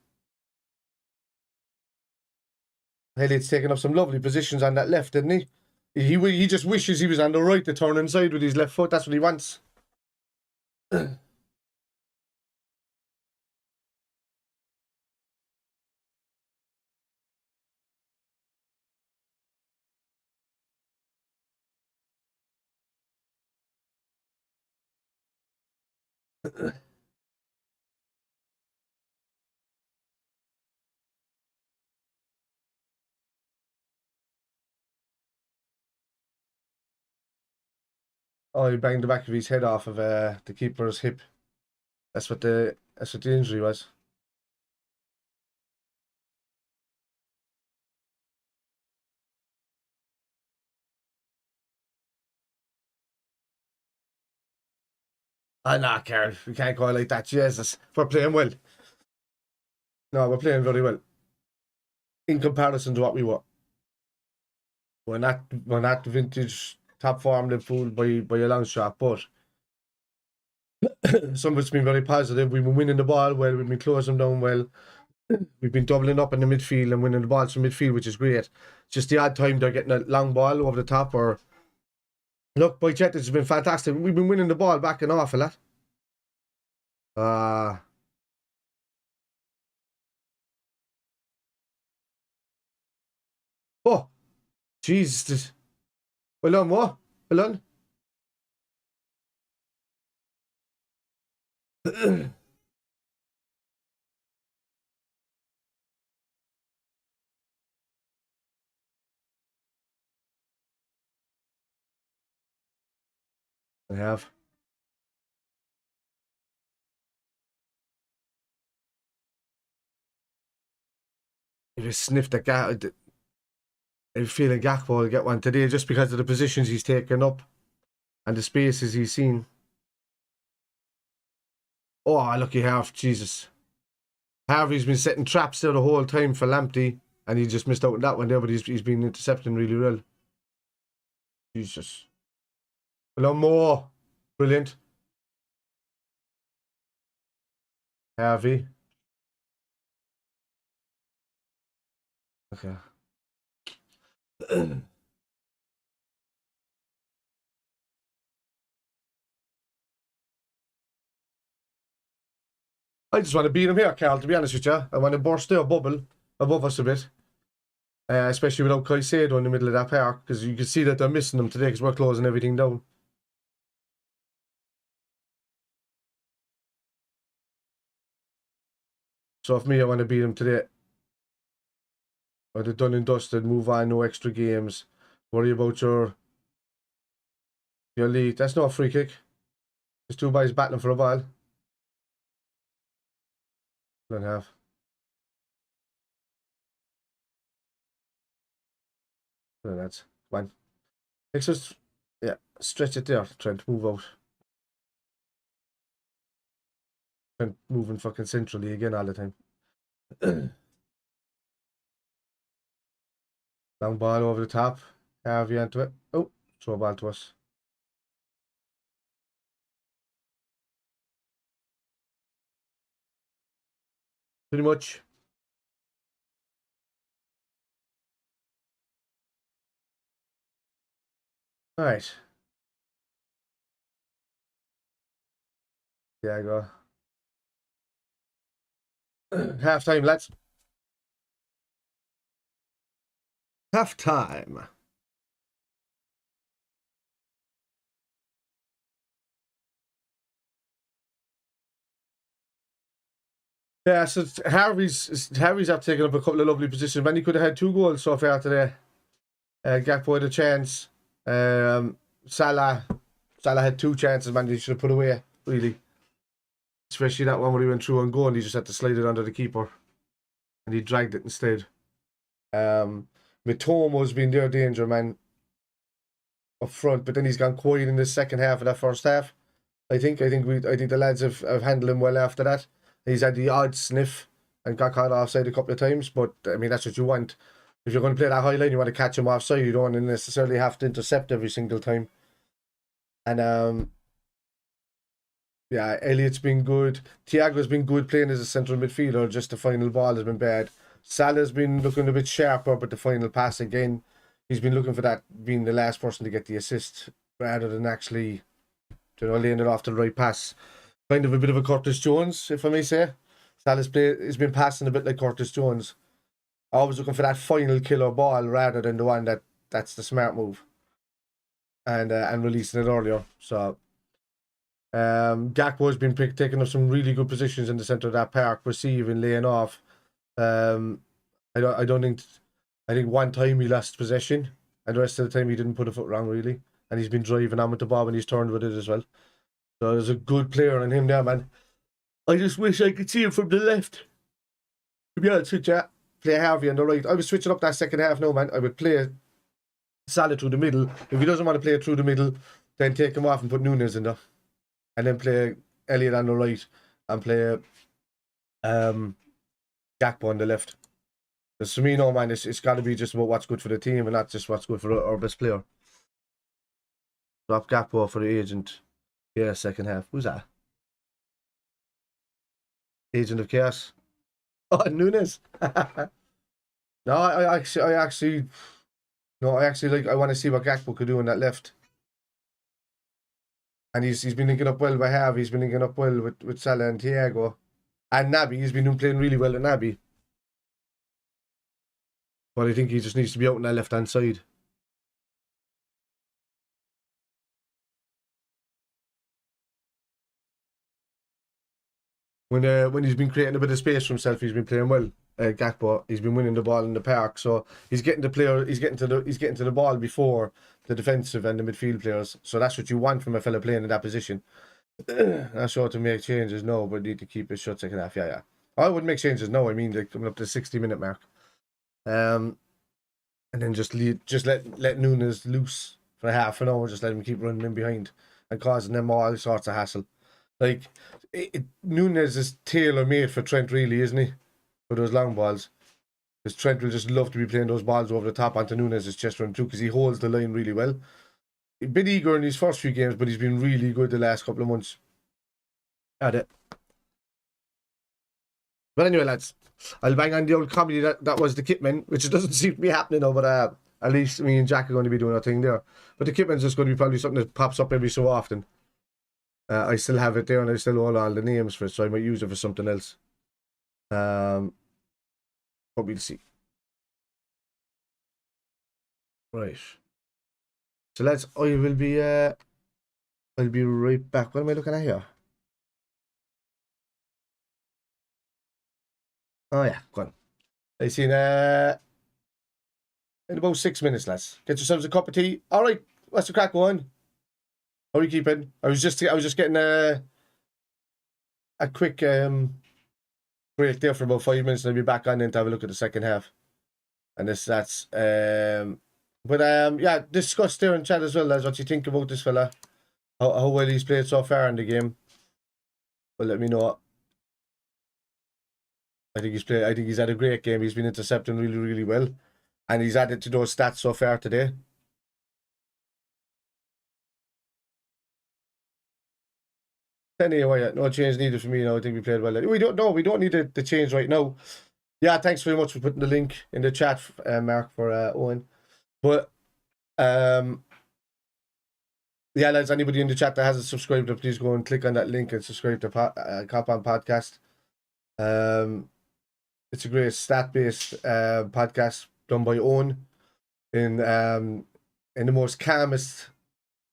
Elliott's taking up some lovely positions on that left, didn't he? He just wishes he was on the right to turn inside with his left foot. That's what he wants. Oh, he banged the back of his head off of the keeper's hip. That's what the injury was. Nah, Karen, we can't go like that. Jesus, we're playing well. No, we're playing very well in comparison to what we were. We're not vintage top form Liverpool by a long shot, but some of it's been very positive. We've been winning the ball well. We've been closing them down well. We've been doubling up in the midfield and winning the balls from midfield, which is great. Just the odd time they're getting a long ball over the top, or look, by Chet, it's been fantastic. We've been winning the ball back an awful lot. Oh, Jesus. Well done, what? Well done. I have. He just sniffed the gap. I feel a Gakpo will get one today just because of the positions he's taken up and the spaces he's seen. Oh, lucky half, Jesus. Harvey's been setting traps there the whole time for Lamptey, and he just missed out on that one there, but he's been intercepting really well. Jesus. Hello, more. Brilliant. Harvey. Okay. I just want to beat him here, Carl, to be honest with you. I want to burst their bubble above us a bit. Especially without Caicedo in the middle of that park, because you can see that they're missing them today because we're closing everything down. So for me, I want to beat him today. I'd have done and dusted, move on, no extra games. Worry about your lead. That's not a free kick. There's two boys battling for a ball. Don't have. No, that's one. Makes us, yeah, stretch it there. Trying to move out. Trying moving fucking centrally again all the time. Long ball over the top. Harvey onto it. Oh, throw a ball to us. Pretty much. All right. Yeah, I go. Half time, lads. Half time. Yeah, so Harvey's have taken up a couple of lovely positions. Man, he could have had 2 goals so far today. Gakpo had a chance. Salah had 2 chances, man. He should have put away, really. Especially that one where he went through on goal and he just had to slide it under the keeper. And he dragged it instead. Mitomo's been their danger, man, up front, but then he's gone quiet in the second half of that first half. I think the lads have handled him well after that. He's had the odd sniff and got caught offside a couple of times, but I mean that's what you want. If you're going to play that high line, you want to catch him offside. You don't want to necessarily have to intercept every single time. And yeah, Elliott's been good. Thiago's been good playing as a central midfielder. Just the final ball has been bad. Salah's been looking a bit sharper, but the final pass again, he's been looking for that, being the last person to get the assist rather than actually, laying it off to the right pass. Kind of a bit of a Curtis Jones, if I may say. Salah's has been passing a bit like Curtis Jones. Always looking for that final killer ball rather than the one that's the smart move. And releasing it earlier. So Gakpo's been taking up some really good positions in the centre of that park, receiving, laying off. I think one time he lost possession, and the rest of the time he didn't put a foot wrong really, and he's been driving on with the ball and he's turned with it as well. So there's a good player in him there, man. I just wish I could see him from the left. To be honest with you, play Harvey on the right. I was switching up that second half now, man. I would play Salah through the middle. If he doesn't want to play it through the middle, then take him off and put Nunes in there. And then play Elliott on the right and play Gakpo on the left. Because for me, no, man, it's got to be just about what's good for the team and not just what's good for our best player. Drop Gakpo for the agent. Yeah, second half. Who's that? Agent of Chaos. Oh, Nunes. No, I actually like. I want to see what Gakpo could do on that left. And he's been linking up well with Harvey. He's been linking up well with Salah and Thiago. And Naby, he's been playing really well with Naby. But I think he just needs to be out on that left-hand side. When he's been creating a bit of space for himself, he's been playing well. Gakpo, he's been winning the ball in the park, so he's getting to the ball before the defensive and the midfield players. So that's what you want from a fella playing in that position. Not sure to make changes, no, but need to keep it short second half. Yeah. I wouldn't make changes, no. I mean, like coming up to the 60-minute mark. And then just let Nunes loose for half an hour, just let him keep running in behind and causing them all sorts of hassle. Like, Nunes is tailor-made for Trent, really, isn't he? For those long balls. Because Trent will just love to be playing those balls over the top onto Nunes' chest run too, because he holds the line really well. A bit eager in his first few games, but he's been really good the last couple of months at it. But anyway, lads, I'll bang on the old comedy that was the Kitman, which doesn't seem to be happening now, but at least me and Jack are going to be doing our thing there. But the Kitman's just going to be probably something that pops up every so often. I still have it there and I still hold all the names for it, so I might use it for something else. But we'll see. Right. So lads, I'll be right back. What am I looking at here? Oh yeah, go on. I see in about 6 minutes, lads. Get yourselves a cup of tea. All right, what's the crack going? How are you keeping? I was just getting a quick break there for about 5 minutes, and I'll be back on then to have a look at the second half. And that's yeah, discuss there in chat as well, lads, what you think about this fella. How well he's played so far in the game. Well, let me know. I think he's had a great game. He's been intercepting really, really well. And he's added to those stats so far today. Anyway, no change needed for me now. I think we played well. We don't need the change right now. Yeah, thanks very much for putting the link in the chat, Mark, for Owen. But yeah, lads, anybody in the chat that hasn't subscribed, please go and click on that link and subscribe to Cop On Podcast. It's a great stat-based podcast done by Owen in the most calmest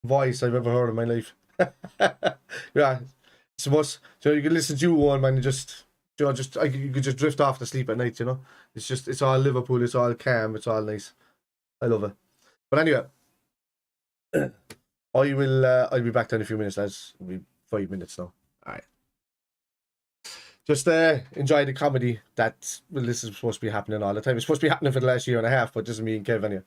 voice I've ever heard in my life. Yeah, it's most, so you can listen to Owen, man. You could just drift off to sleep at night. You know, it's all Liverpool. It's all calm. It's all nice. I love it. But anyway, I'll be back down in a few minutes, lads. It'll be 5 minutes now. All right. Just enjoy the comedy that, well, this is supposed to be happening all the time. It's supposed to be happening for the last year and a half, but just me and Kevin here.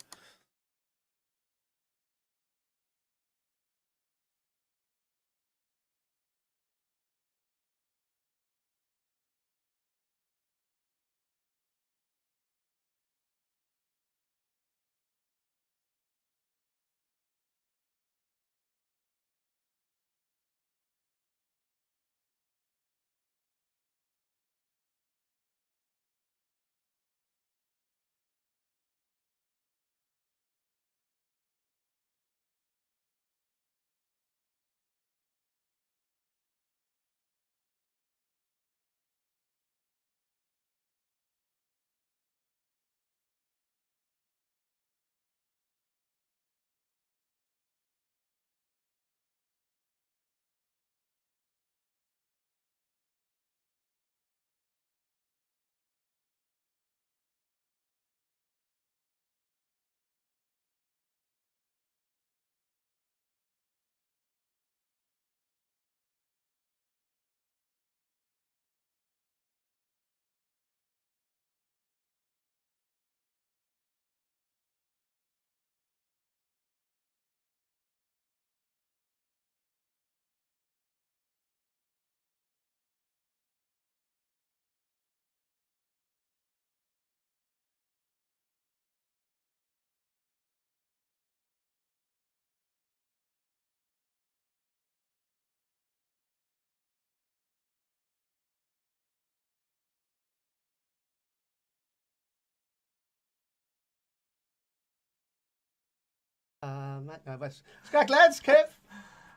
Scott lads, Kev.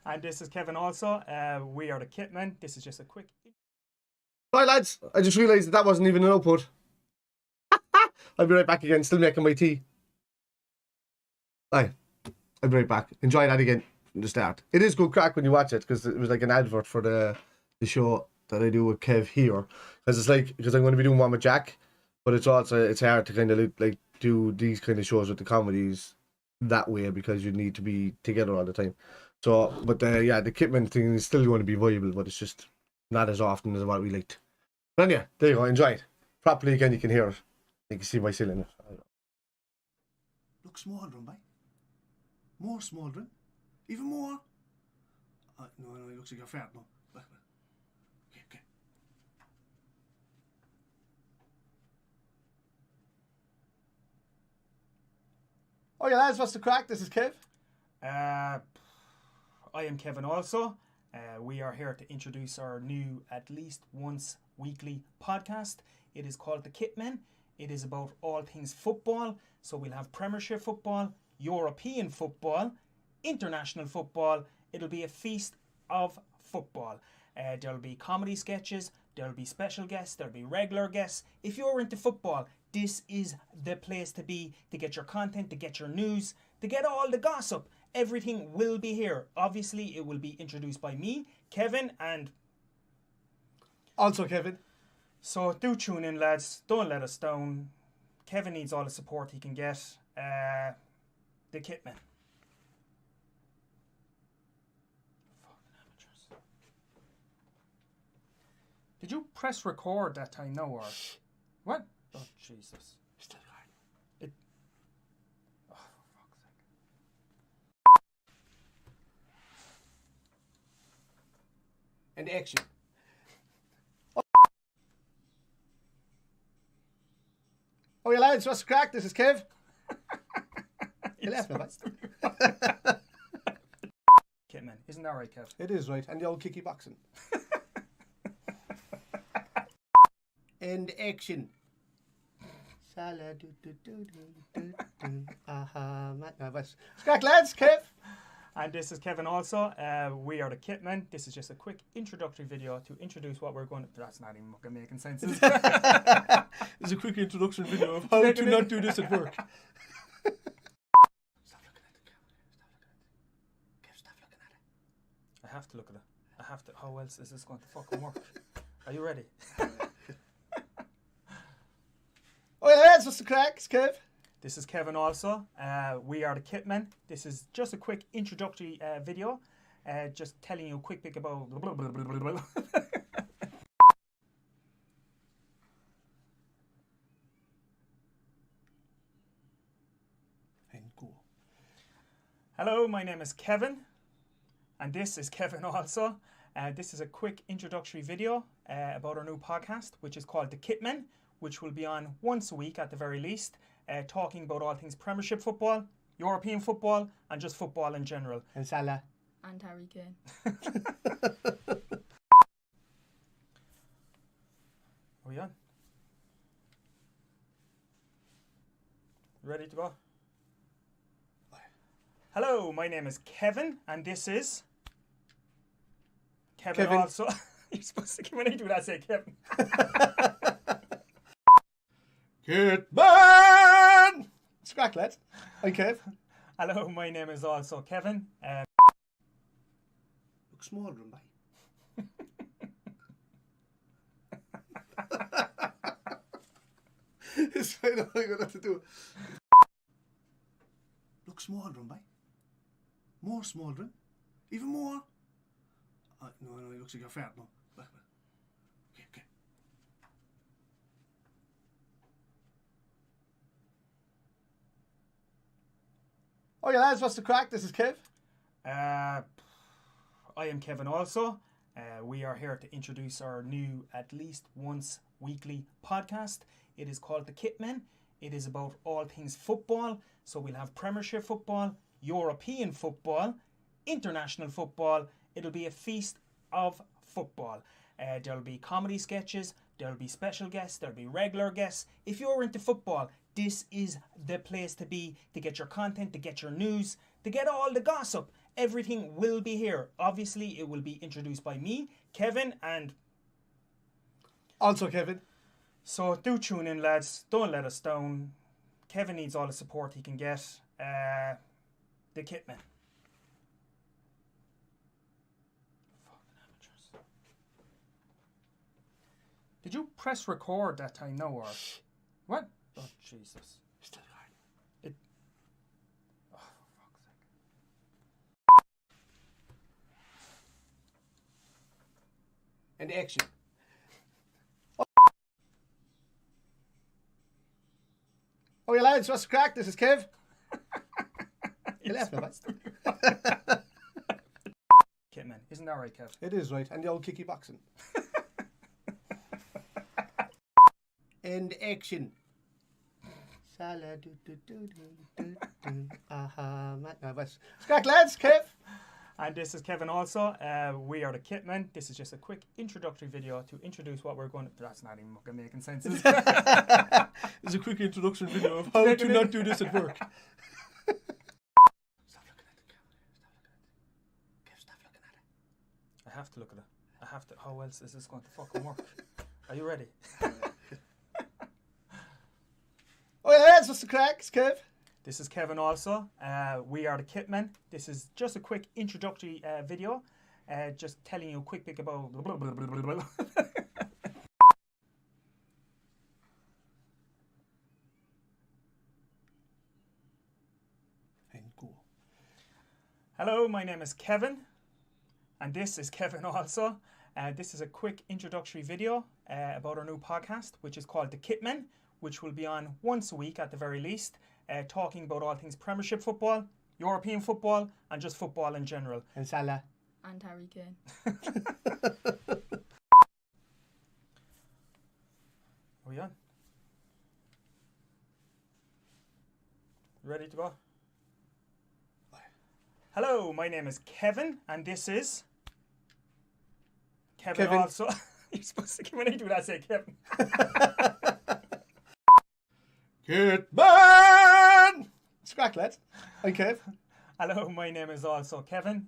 And this is Kevin also. We are the Kitmen. This is just a quick... Right, lads, I just realised that wasn't even an output. I'll be right back again, still making my tea. Aye, I'll be right back. Enjoy that again from the start. It is good crack when you watch it, because it was like an advert for the show that I do with Kev here. Because it's like, because I'm going to be doing one with Jack, but it's also, it's hard to kind of like do these kind of shows with the comedies that way, because you need to be together all the time. So, but yeah, the Kitman thing is still going to be viable, but it's just not as often as what we liked. But yeah, there you go, enjoy it. Properly again, you can hear it. You can see my cylinder. Look smouldering, bye. More smouldering. Even more. No, it looks like you're fat now. Okay. Oh yeah, lads, what's the crack? This is Kev. I am Kevin also. We are here to introduce our new at least once weekly podcast. It is called The Kitmen. It is about all things football. So we'll have Premiership football, European football, international football. It'll be a feast of football. There'll be comedy sketches, there'll be special guests, there'll be regular guests. If you're into football, this is the place to be, to get your content, to get your news, to get all the gossip. Everything will be here. Obviously, it will be introduced by me, Kevin, and Also Kevin. so do tune in, lads. Don't let us down. Kevin needs all the support he can get. The Kitman. Fucking amateurs. Did you press record that time? No, or what? Oh Jesus! Still hard. It. Oh, for fuck's sake! And action. Oh yeah, lads, what's the crack? This is Kev. You left me, Kitman, isn't that right, Kev? It is right. And the old kicky boxing. And action. Sala do do do do do. Aha, what's Crack, lads, Kev. And this is Kevin also. We are the Kitmen. This is just a quick introductory video to introduce what we're going to... That's not even fucking making sense. It's a quick introduction video of how to not do this at work. Stop looking at the camera. Stop looking at it. I have to look at it. I have to... How else is this going to fucking work? Are you ready? Oh yeah, lads, what's the crack? It's Kev. This is Kevin also. We are the Kitmen. This is just a quick introductory video. Just telling you a quick bit about... And go. Hello, my name is Kevin. And this is Kevin also. This is a quick introductory video about our new podcast, which is called The Kitmen, which will be on once a week at the very least, talking about all things Premiership football, European football, and just football in general. And Salah. And Harry Kane. Are we on? Ready to go? Hello, my name is Kevin, and this is Kevin. Also. You're supposed to, when I do that, say Kevin. Kitman! It's crack, lads. I'm Kev. Hello, my name is also Kevin. Look smouldering, bye. It's fine, I'm going to have to do it. Look smouldering, bye. More smouldering. Even more. No, it looks like you're fat now. Okay. Oh yeah, lads, what's the crack? This is Kev. I am Kevin also. We are here to introduce our new at least once weekly podcast. It is called The Kitmen. It is about all things football. So we'll have Premiership football, European football, international football. It'll be a feast of football. There'll be comedy sketches, there'll be special guests, there'll be regular guests. If you're into football, this is the place to be, to get your content, to get your news, to get all the gossip. Everything will be here. Obviously, it will be introduced by me, Kevin, and Also Kevin. So do tune in, lads. Don't let us down. Kevin needs all the support he can get. The Kitman. Fucking amateurs. Did you press record that time? No, or what? Oh Jesus! Still hard. It. Oh, for fuck's sake. And action. Oh, yeah, lads, what's the crack? This is Kev. You left me, mate. Kitman, isn't that right, Kev? It is right, and the old kicky boxing. And action. Sala do do do do do do. Aha, no, but crack, lads, Kev. And this is Kevin also. We are the Kitmen. This is just a quick introductory video to introduce what we're going to... That's not even fucking making sense. It's a quick introduction video of how to not do this at work. Stop looking at the camera. Stop looking at it. I have to look at it. I have to... How else is this going to fucking work? Are you ready? Oh, yeah, lads, what's the crack? It's Kev. This is Kevin also. We are the Kitmen. This is just a quick introductory video. Just telling you a quick bit about... And go. Hello, my name is Kevin. And this is Kevin also. This is a quick introductory video about our new podcast, which is called The Kitmen, which will be on once a week at the very least, talking about all things Premiership football, European football, and just football in general. And Salah. And Harry Kane. Are we on? You ready to go? Hello, my name is Kevin, and this is... Kevin. Also. You're supposed to, when I do that, say Kevin. Kitman! Scrack, lads. I'm Kev. Hello, my name is also Kevin.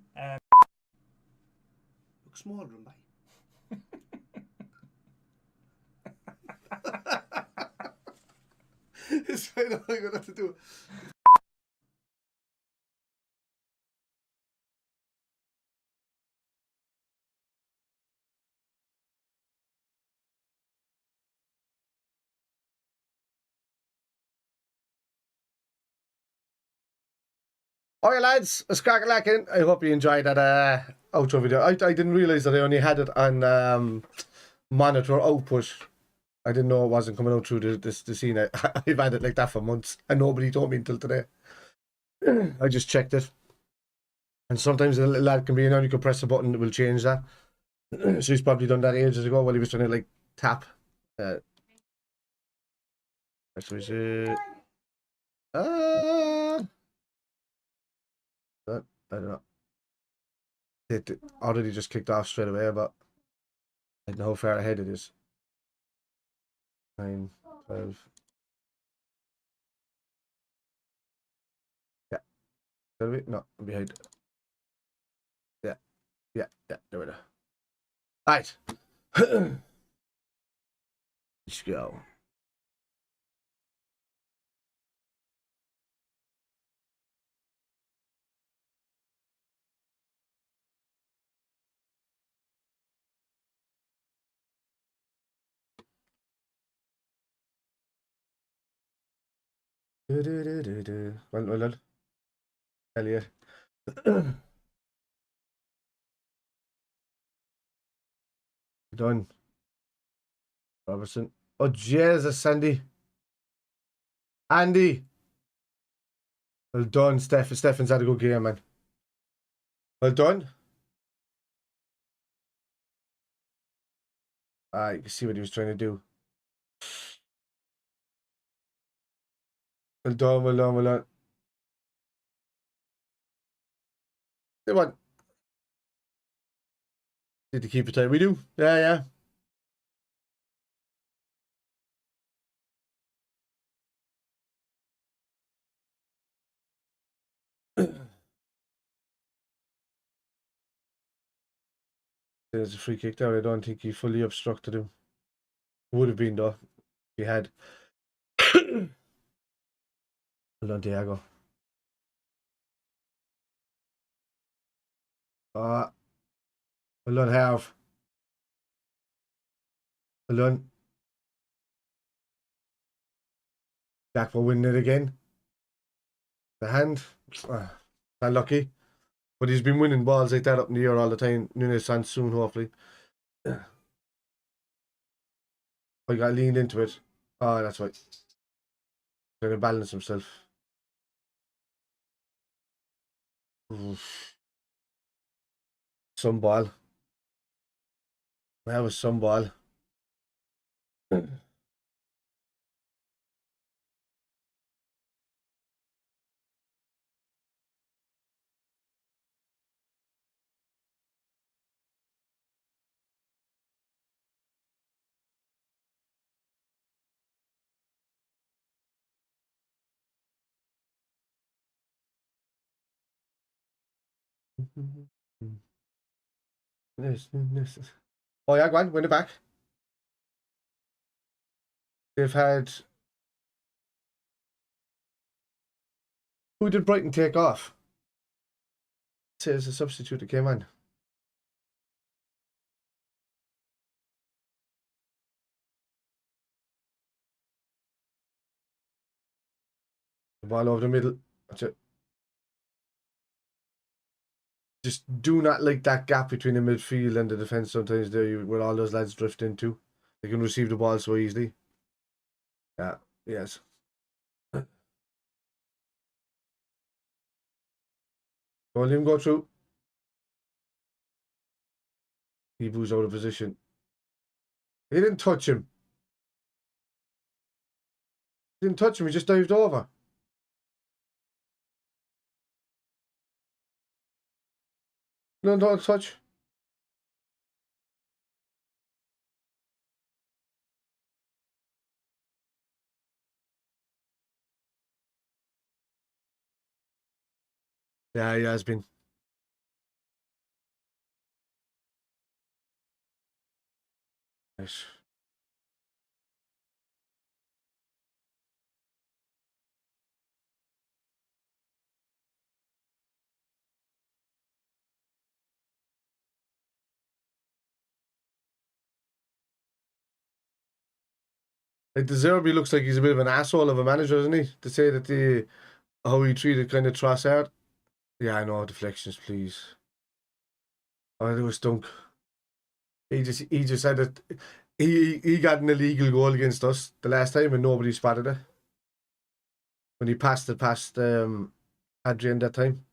Look smaller than me. It's fine, I'm going to have to do it. Alright lads, it's cracking. I hope you enjoyed that outro video. I didn't realise that I only had it on monitor output. I didn't know it wasn't coming out through the scene. I've had it like that for months and nobody told me until today. I just checked it. And sometimes a little lad can be in and you can press a button that will change that. So he's probably done that ages ago while he was trying to like tap. That's what he said. I don't know. It already just kicked off straight away, but I don't know how far ahead it is. 9, 12. Yeah. No, I'm behind. Yeah. There we go. Right. Let's go. Well. Elliot. Done. Robertson. Oh, Jesus, Sandy. Andy. Well done, Steph. Stefan's had a good game, man. Well done. You can see what he was trying to do. Well done. Come on. Need to keep it tight. We do. Yeah. There's a free kick there. I don't think he fully obstructed him. Would have been though. He had. Hold on, Diego. Hold on, Harv. Hold on. Back for winning it again. The hand. Not lucky. But he's been winning balls like that up in the air all the time. Nunes and soon, hopefully. I got leaned into it. Oh, that's right. Trying to balance himself. Oof. Some ball. That was some ball. Yes. Oh yeah, go on, win it back. They've had. Who did Brighton take off? Says a substitute that came on. The ball over the middle. That's it. Just do not like that gap between the midfield and the defence sometimes there where all those lads drift into. They can receive the ball so easily. Yeah, yes. Don't let him go through. He moves out of position. He didn't touch him. He didn't touch him, he just dived over. No, don't touch. Yeah, he has been. Nice. Like, the Zerbi looks like he's a bit of an asshole of a manager, isn't he? To say that how he treated kind of Trossard. Yeah, I know, deflections, please. Oh, it was stunk. He just said that he got an illegal goal against us the last time and nobody spotted it. When he passed it past Adrian that time.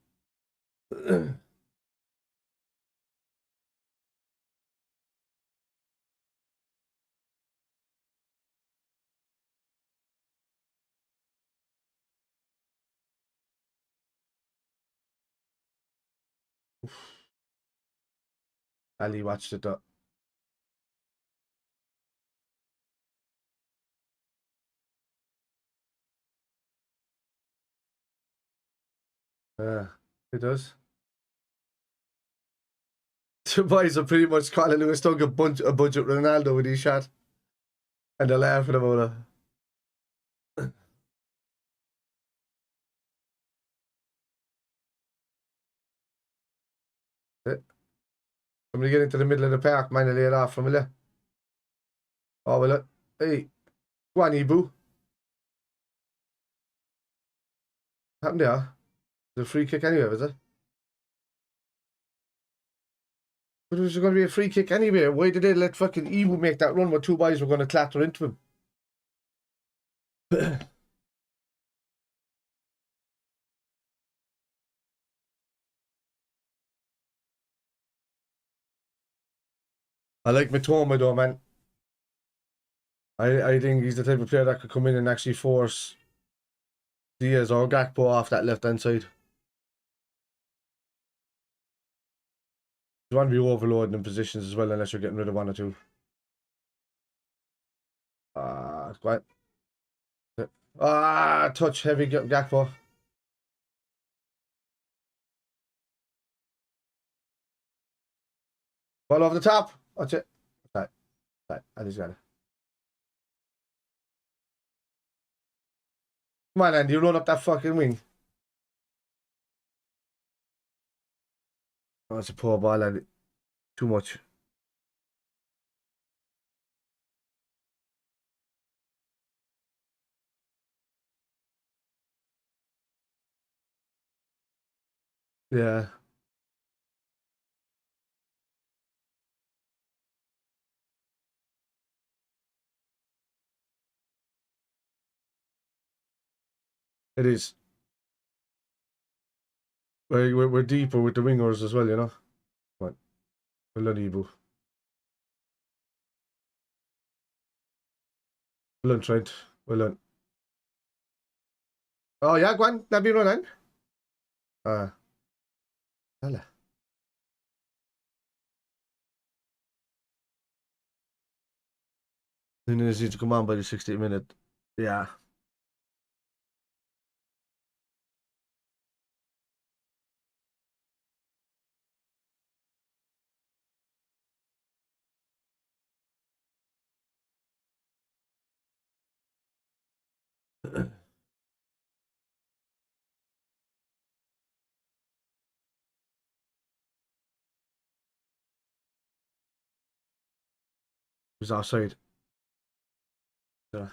Ali watched it up. It does. The boys are pretty much calling Lewis Dunk a budget Ronaldo with his shot. And they're laughing about it. Somebody get into the middle of the park, mind to lay it off from you. Oh, well, hey, go on, Ibu. What happened there? It's a free kick anyway, was it? But it was going to be a free kick anyway. Why did they let fucking Ibu make that run where two boys were going to clatter into him? I like Matoma though, man. I think he's the type of player that could come in and actually force Diaz or Gakpo off that left-hand side. You want to be overloading in positions as well unless you're getting rid of one or two. Quite. Touch heavy Gakpo. Ball over the top. That's it. Right. I just got it. Come on, Andy, run up that fucking wing. Oh, it's a poor ball, Andy. Too much. Yeah. It is. We're deeper with the wingers as well, you know. Come on. Well done, Ibu. Well done, Trent. Well done. Oh, yeah, go on. That'll be running. Hello. Then it needs to come on by the 60th minute. Yeah. It was offside. Yeah.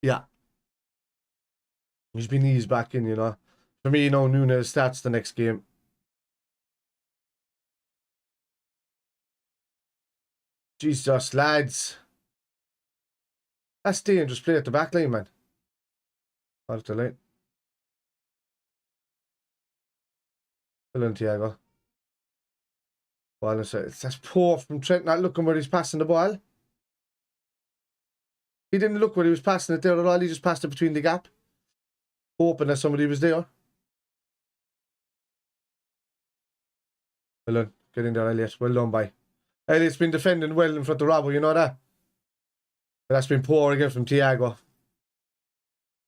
Yeah. He's been eased back in, you know. For me, you know, Nunes starts the next game. Jesus, lads. That's dangerous play at the back line, man. Out the line. Well done, Thiago. Ball inside. That's poor from Trent not looking where he's passing the ball. He didn't look where he was passing it there at all. He just passed it between the gap. Hoping that somebody was there. Well done. Get in there, Elliot. Well done, bye. Elliot's been defending well in front of Robbo, you know that? But that's been poor again from Thiago.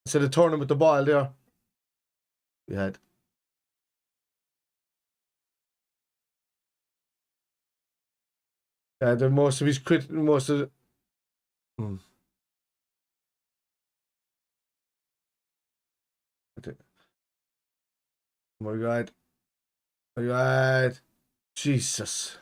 Instead of turning with the ball there. He had. The most of his most of oh my God. Oh my God. Jesus.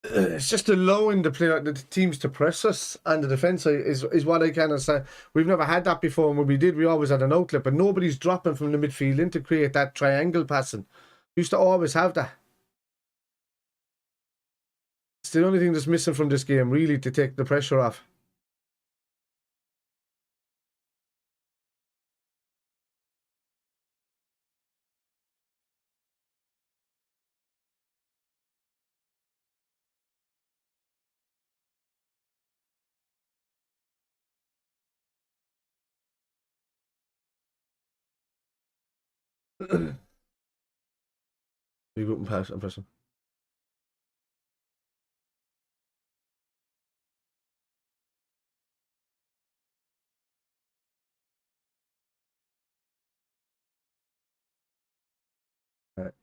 It's just allowing the teams to press us and the defence is what I kind of say. We've never had that before, and when we did, we always had an outlet, but nobody's dropping from the midfield in to create that triangle passing. We used to always have that. It's the only thing that's missing from this game, really, to take the pressure off. You go and pass and press him. Right.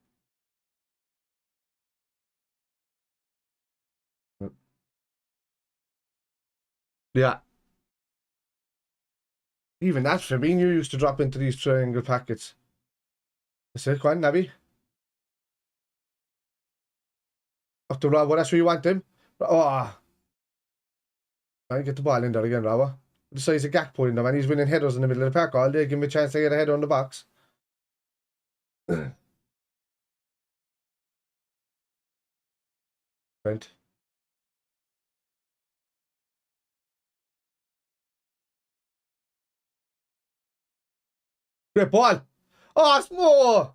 Yeah. Even that, Fabinho used to drop into these triangle packets. I said, go on, Navi. Up to Rob, that's where you want him. Oh. I get the ball in there again, Rob. The size of Gakpo in there, man. He's winning headers in the middle of the park all day. Give him a chance to get a header on the box. Right. Great ball. Oh, it's more.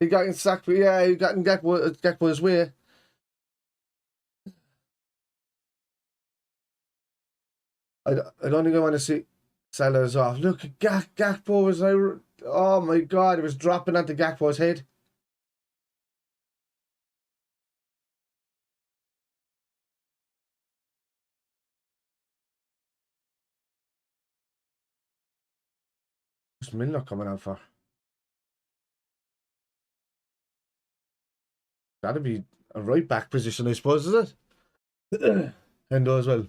He got in sacked, but yeah, he got in Gakpo's way. I don't think I want to see Salah's off. Look, Gakpo was like, oh my God, it was dropping onto Gakpo's head. What's Milner coming out for? That'd be a right back position, I suppose, is it? Hendo as well.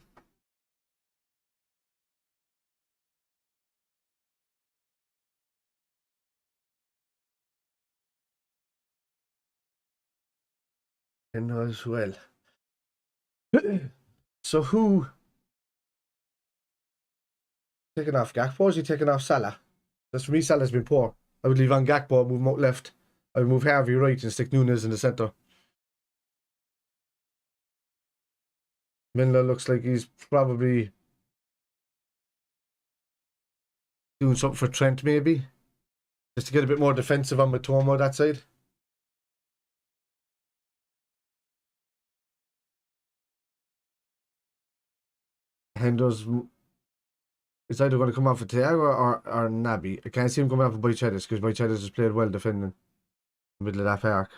Hendo as well. So who taking off Gakpo? Or is he taking off Salah? That's for me. Salah's been poor. I would leave on Gakpo, move him out left. I would move Harvey right and stick Nunes in the centre. Miller looks like he's probably doing something for Trent, maybe. Just to get a bit more defensive on Matoma that side. Hendo's... It's either going to come off for Thiago or Naby. I can't see him coming off for Boychetis because Boychetis has played well defending in the middle of that park.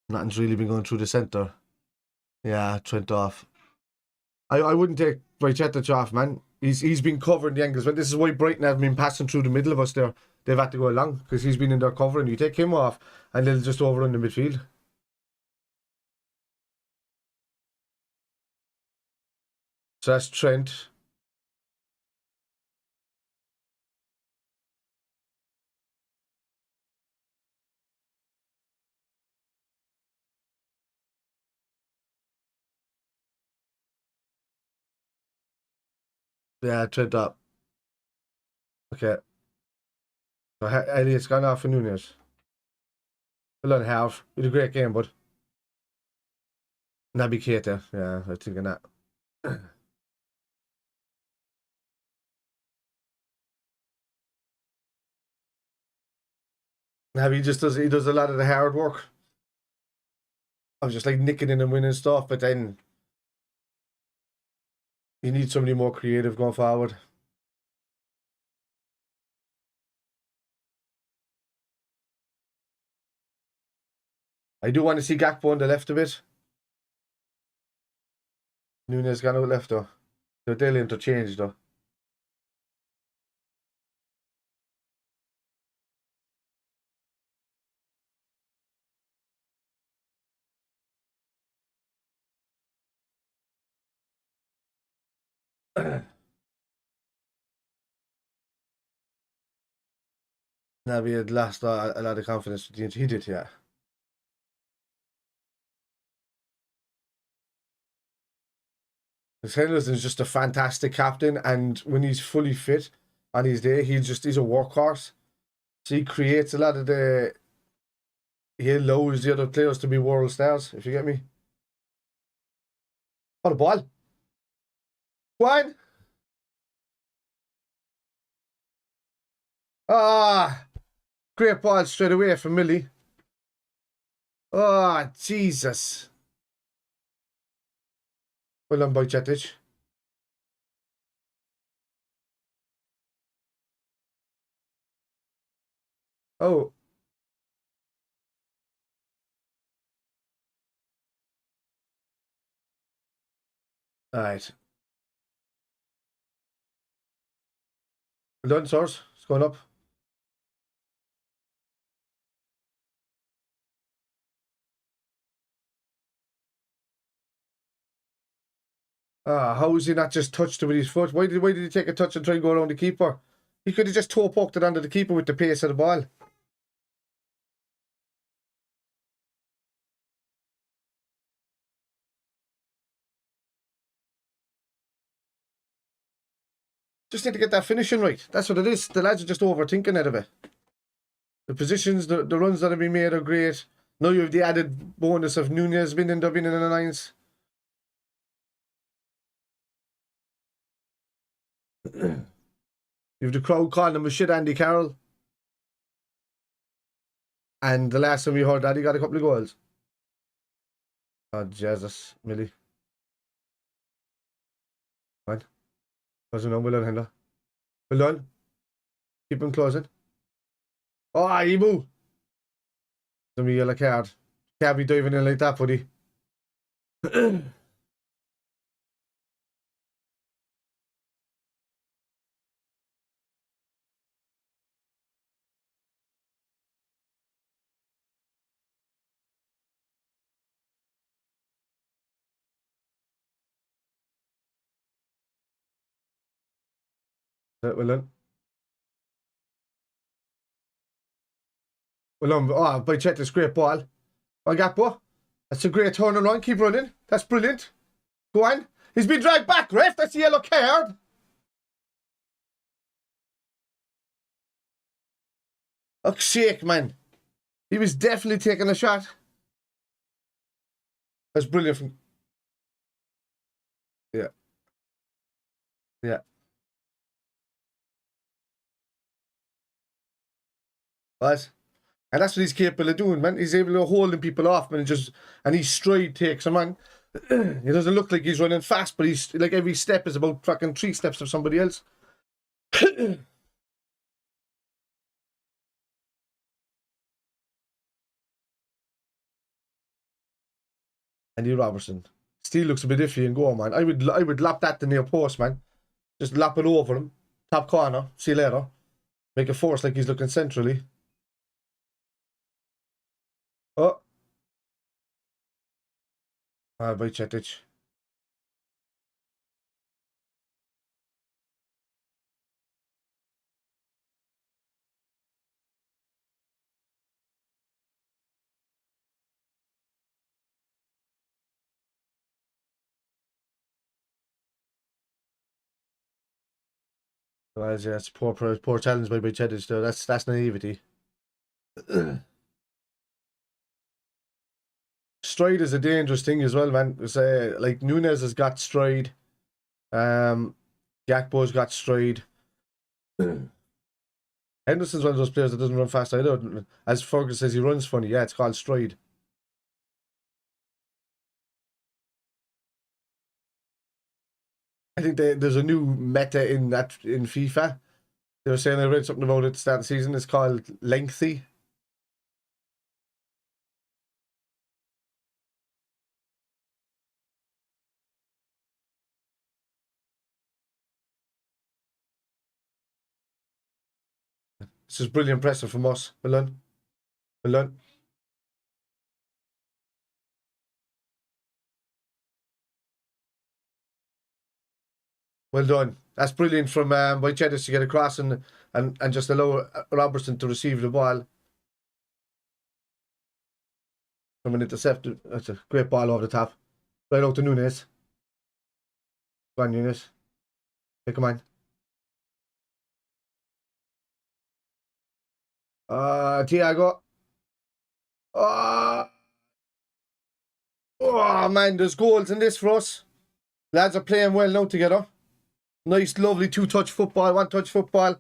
Nothing's really been going through the centre. Yeah, Trent off. I wouldn't take Boychetis off, man. He's been covering the angles. But this is why Brighton have been passing through the middle of us there. They've had to go along because he's been in there covering. You take him off and they'll just overrun the midfield. So that's Trent. Yeah, Trent up. Okay. So Elliott's gone off for Nunes. Well done, Half. You did a great game, bud. Naby Keita. Yeah, I think of that. Naby just does a lot of the hard work. I was just like nicking in and winning stuff, but then you need somebody more creative going forward. I do want to see Gakpo on the left a bit. Nunes gone out left though. They'll interchange though. Naby had lost a lot of confidence. He did, yeah. Henderson is just a fantastic captain, and when he's fully fit on his day, he's a workhorse. So he creates a lot of he allows the other players to be world stars, if you get me. What a ball. One. Ah, great ball straight away from Millie. Oh, Jesus. Well done, Boychetic. Oh. All right. Well done, Source. It's going up. Ah, how is he not just touched it with his foot? Why did he take a touch and try and go around the keeper? He could have just toe poked it under the keeper with the pace of the ball. Just need to get that finishing right. That's what it is. The lads are just overthinking it a bit. The positions, the runs that have been made are great. Now you have the added bonus of Nunes being in the nines. You have the crowd calling him a shit Andy Carroll. And the last time we heard that, he got a couple of goals. Oh, Jesus, Millie. Fine. Closing on, well done, Hendo. Well done. Keep him closing. Oh, Ibu! Some yellow card. Can't be diving in like that, buddy. Well done. Well done. Oh, by check this great ball. Oh, Gakpo. That's a great turn and run. Keep running. That's brilliant. Go on. He's been dragged back, ref. That's a yellow card. Oh, shake, man. He was definitely taking a shot. That's brilliant from... Yeah. Yeah. What? And that's what he's capable of doing, man. He's able to holding people off, man, and his stride takes him on. He doesn't look like he's running fast, but he's like every step is about fucking 3 steps of somebody else. Andy Robertson. Still looks a bit iffy and go, man. I would lap that to near post, man. Just lap it over him. Top corner. See you later. Make a force like he's looking centrally. Oh. By Chetic. Well, yeah, that's poor challenge by Chetic, though. That's naivety. Stride is a dangerous thing as well, man. Like Nunes has got stride. Gakpo's got stride. Henderson's one of those players that doesn't run fast either. As Fergus says, he runs funny. Yeah, it's called stride. I think there's a new meta in FIFA. They were saying, I read something about it at the start of the season. It's called lengthy. This is brilliant pressing from us. Well done. Well done. Well done. That's brilliant from Whitecheddar to get across and just allow Robertson to receive the ball from an interceptor. That's a great ball over the top. Right out to Nunes. Go on, Nunes. Hey, come on. Thiago. Oh, man, there's goals in this for us. Lads are playing well now together. Nice, lovely 2-touch football, 1-touch football.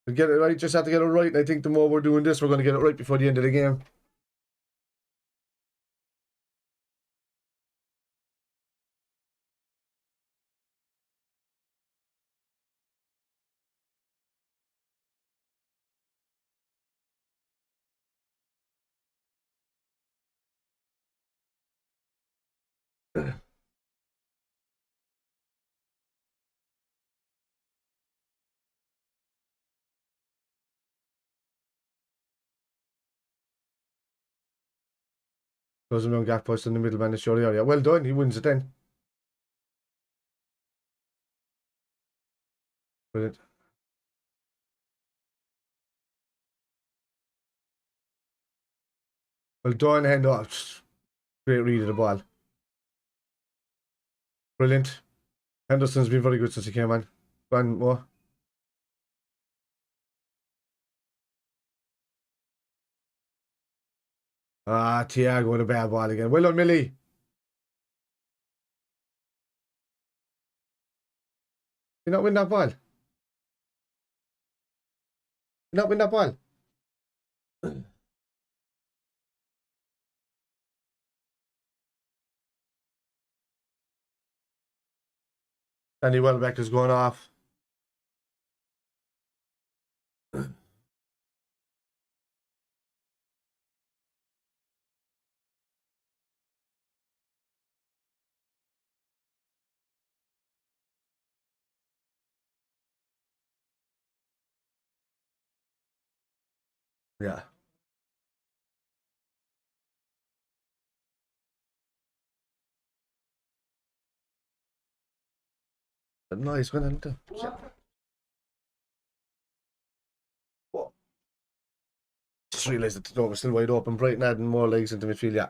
We get it right, just have to get it right. And I think the more we're doing this, we're going to get it right before the end of the game. Goes around gap post in the middle man, the short area. Well done, he wins it then. Brilliant. Well done, hand off. Great read of the ball. Brilliant. Henderson's been very good since he came on. Go on, more. Thiago with a bad ball again. Well done, Millie. You not win that ball? You not win that ball? Danny Welbeck is going off. Yeah. Nice one, isn't it? What? Just realised that the door was still wide open. Brighton adding more legs into midfield, yeah.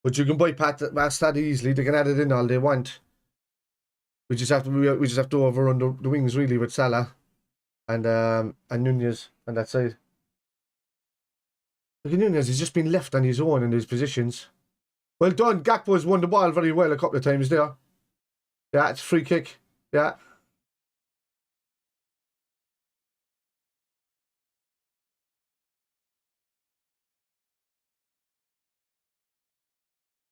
But you can bypass that easily. They can add it in all they want. We just have to overrun the wings really with Salah and Nunez on that side. Look at Nunez, he's just been left on his own in his positions. Well done. Gakpo's won the ball very well a couple of times there. Yeah, it's a free kick. Yeah.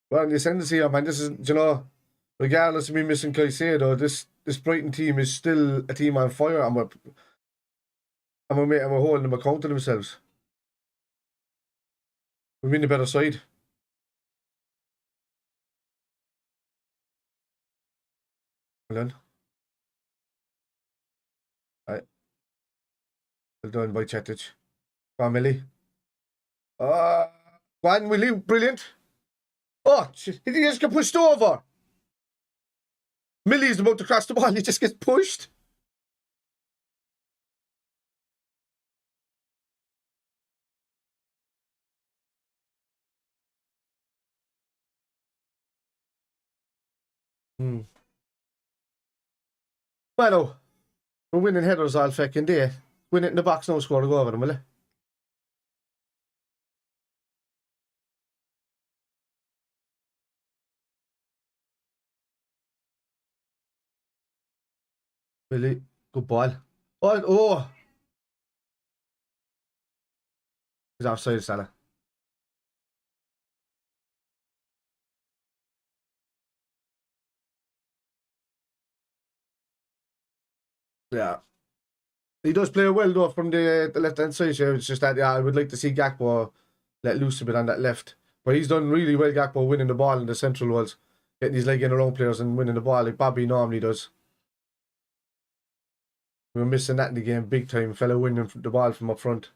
Well, you send this here, man. This is, you know, regardless of me missing Caicedo, this Brighton team is still a team on fire, and we're holding them account to themselves. We've been the better side. Well done. Right. Well done by Chetic. Go on, Millie. Go on, Willie. Brilliant. Oh, he just get pushed over. Millie's about to cross the ball. He just gets pushed. Well, we're winning headers all fucking day. Win it in the box, no score to go over them, will it? Really good ball. Oh! He's offside, Salah. Yeah. He does play well though from the left-hand side. So it's just that, yeah, I would like to see Gakpo let loose a bit on that left. But he's done really well, Gakpo, winning the ball in the central walls. Getting his leg in around players and winning the ball like Bobby normally does. We were missing that in the game big time. Fella winning the ball from up front.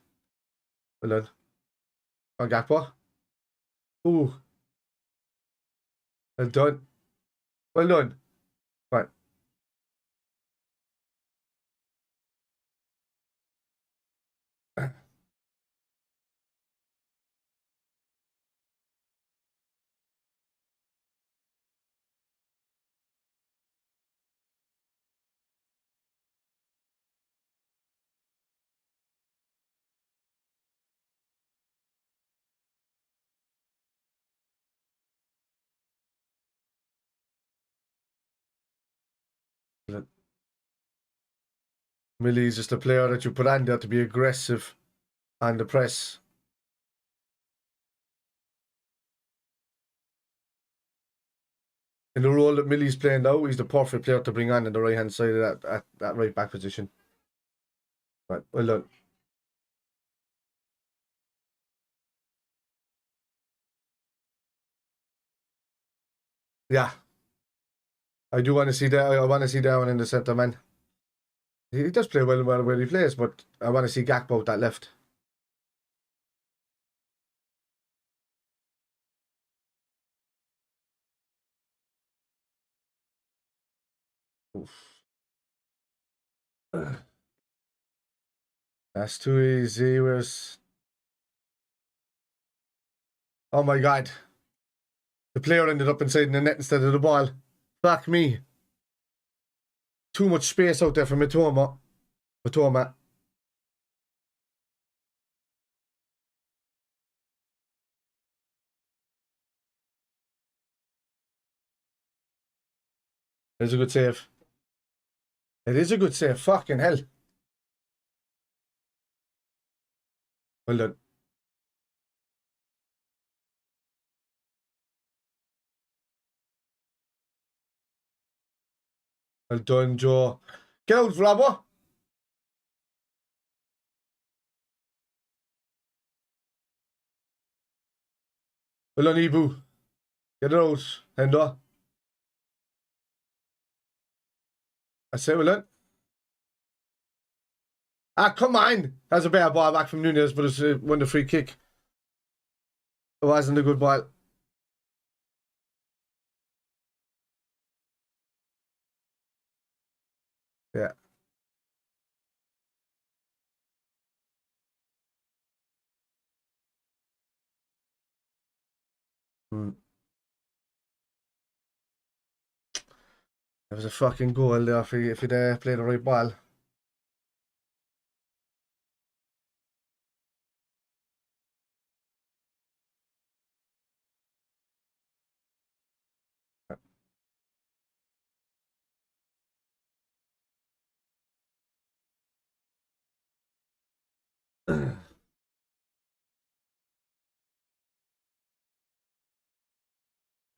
Well done. On Gakpo. Ooh. Well done. Well done. Right. Millie's just a player that you put on there to be aggressive on the press. In the role that Millie's playing now, he's the perfect player to bring on the right-hand side of that right back position. Right, well done. Yeah. I do want to see that. I want to see that one in the centre, man. He does play well where he plays, but I want to see Gakpo out that left. Oof. That's too easy. Where's... Oh my God. The player ended up inside the net instead of the ball. Fuck me. Too much space out there for Mitoma. It's a good save. It is a good save. Fucking hell. Well done. Well done, Joe. Get out, Robbo. Well done, Ibu. Get it out, Hendo. I say well done. Ah, come on. That's a better ball back from Nunez, but it's won the free kick. It wasn't a good ball. Yeah. There was a fucking goal there if he'd played the right ball.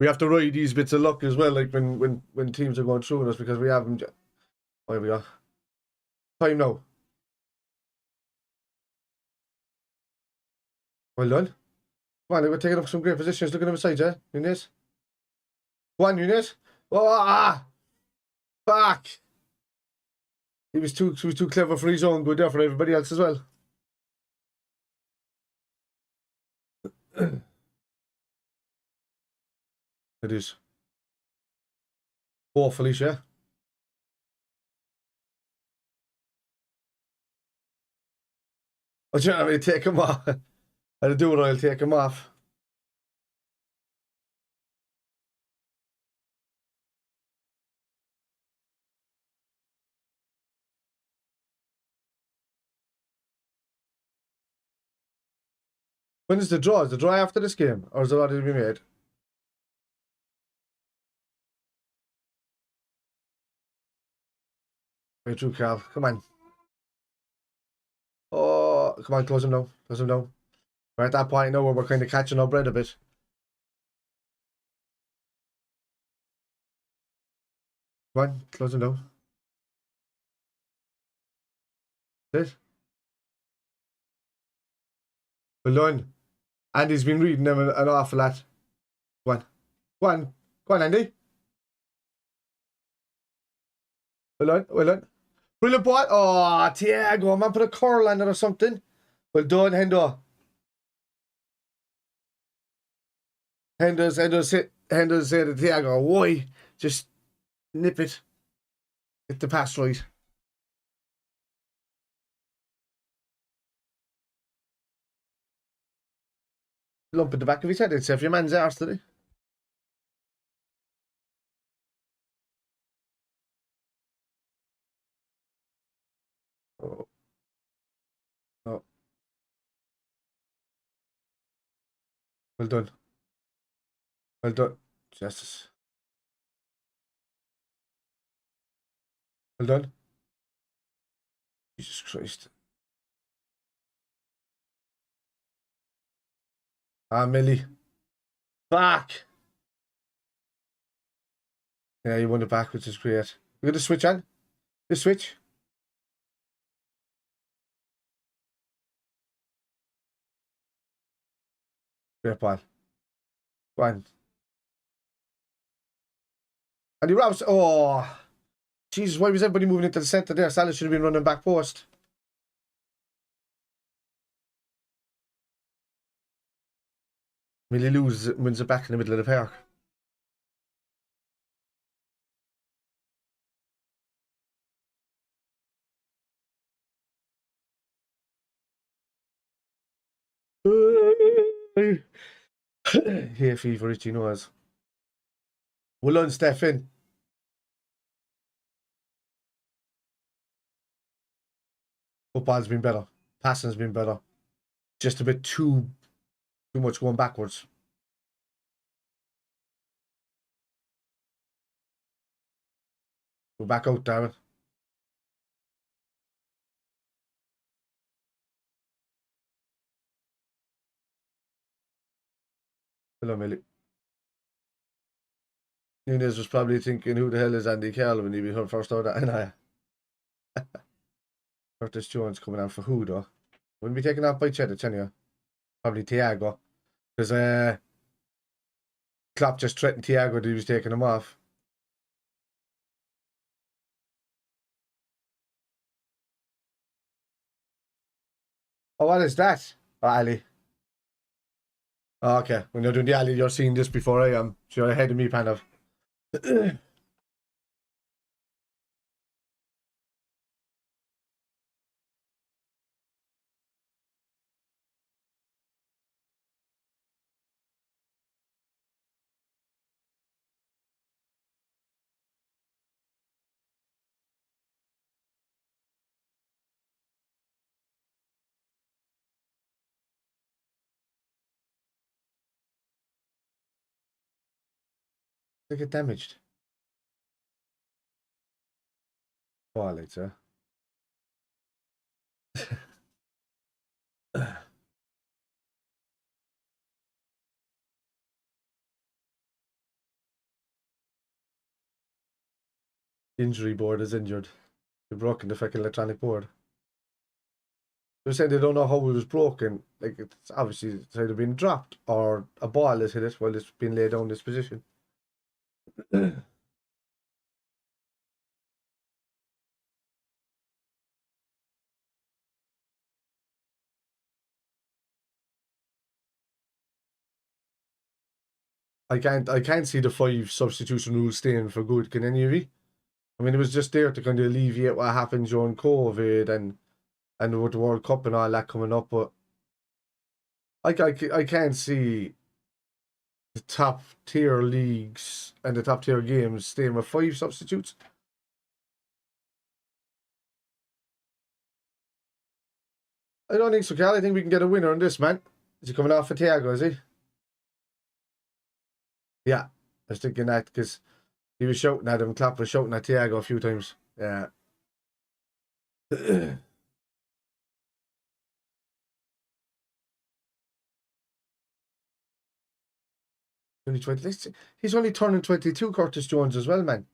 We have to ride these bits of luck as well, like when teams are going through us, because we have them. Oh, here we go. Time now. Well done. Come on, we're taking up some great positions. Look at him side, yeah? Nunes. Go on, Nunes. Oh, fuck. He was too clever for his own good there for everybody else as well. It is. Poor Felicia. Oh, do you know what I mean? Take him off. I'll do it, I'll take him off. When is the draw? Is the draw after this game? Or is it already been made? Way through, Carl. Come on. Oh, come on, close him down. Close him down. We're at that point now where we're kind of catching our breath a bit. Come on, close him down. Sit. Well done. Andy's been reading them an awful lot. Go on. Go on. Go on, Andy. Well done. Well done. Brilliant ball. Oh, Tiago, man, put a curl on it or something. Well done, Hendo. Hendo's said to Tiago, why? Just nip it. Get the pass right. Lump in the back of his head. It's if your man's arse today. Oh. Oh. Well done. Well done. Justice. Well done. Jesus Christ. Ah, Millie. Back. Yeah, you won it back, which is great. We're going to switch on. Just switch. Great ball. Go on. And he robs. Oh. Jesus, why was everybody moving into the centre there? Salah should have been running back post. Millie wins it back in the middle of the park. Hay fever, Richie knows. Well done, Stefan. Football's been better. Passing's been better. Just a bit too much going backwards. We're back out, Darren. Hello, Millie. Nunes was probably thinking, who the hell is Andy Carroll when he be first out? And I. Curtis Jones coming out for who, though? Wouldn't be taken off by Cheddar, anyway. Probably Thiago. Because Klopp just threatened Thiago that he was taking him off. Oh, what is that? Oh, Ali. Oh, okay. When you're doing the Ali, you're seeing this before I am. So you're ahead of me, kind of. They get damaged. Ball, I'd say. Injury board is injured. They broken the fucking electronic board. They're saying they don't know how it was broken. Like, it's obviously it's either been dropped or a ball has hit it while it's been laid down in this position. I can't see the 5 substitution rule staying for good, can any of you? I mean, it was just there to kind of alleviate what happened during COVID and with the World Cup and all that coming up, but I can't see the top tier leagues and the top tier games staying with 5 substitutes. I don't think so, Cal. I think we can get a winner on this, man. Is he coming off for Thiago, is he? Yeah, I was thinking that because he was shouting at him, Klopp was shouting at Thiago a few times. Yeah. 2020. He's only turning 22, Curtis Jones, as well, man.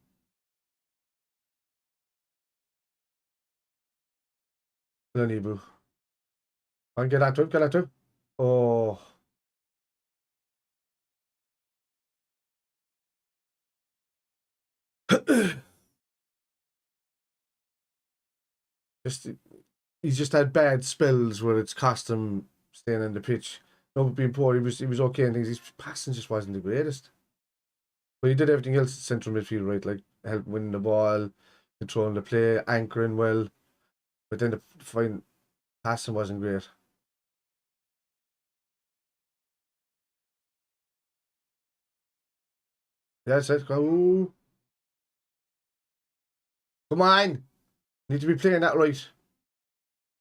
Boo. I'll get that to him. Oh. He's just had bad spells where it's cost him staying on the pitch. No, being poor, he was okay and things. His passing just wasn't the greatest. But he did everything else at central midfield, right? Like help winning the ball, controlling the play, anchoring well. But then the fine passing wasn't great. Yeah, that's it. Go. Come on. Need to be playing that right.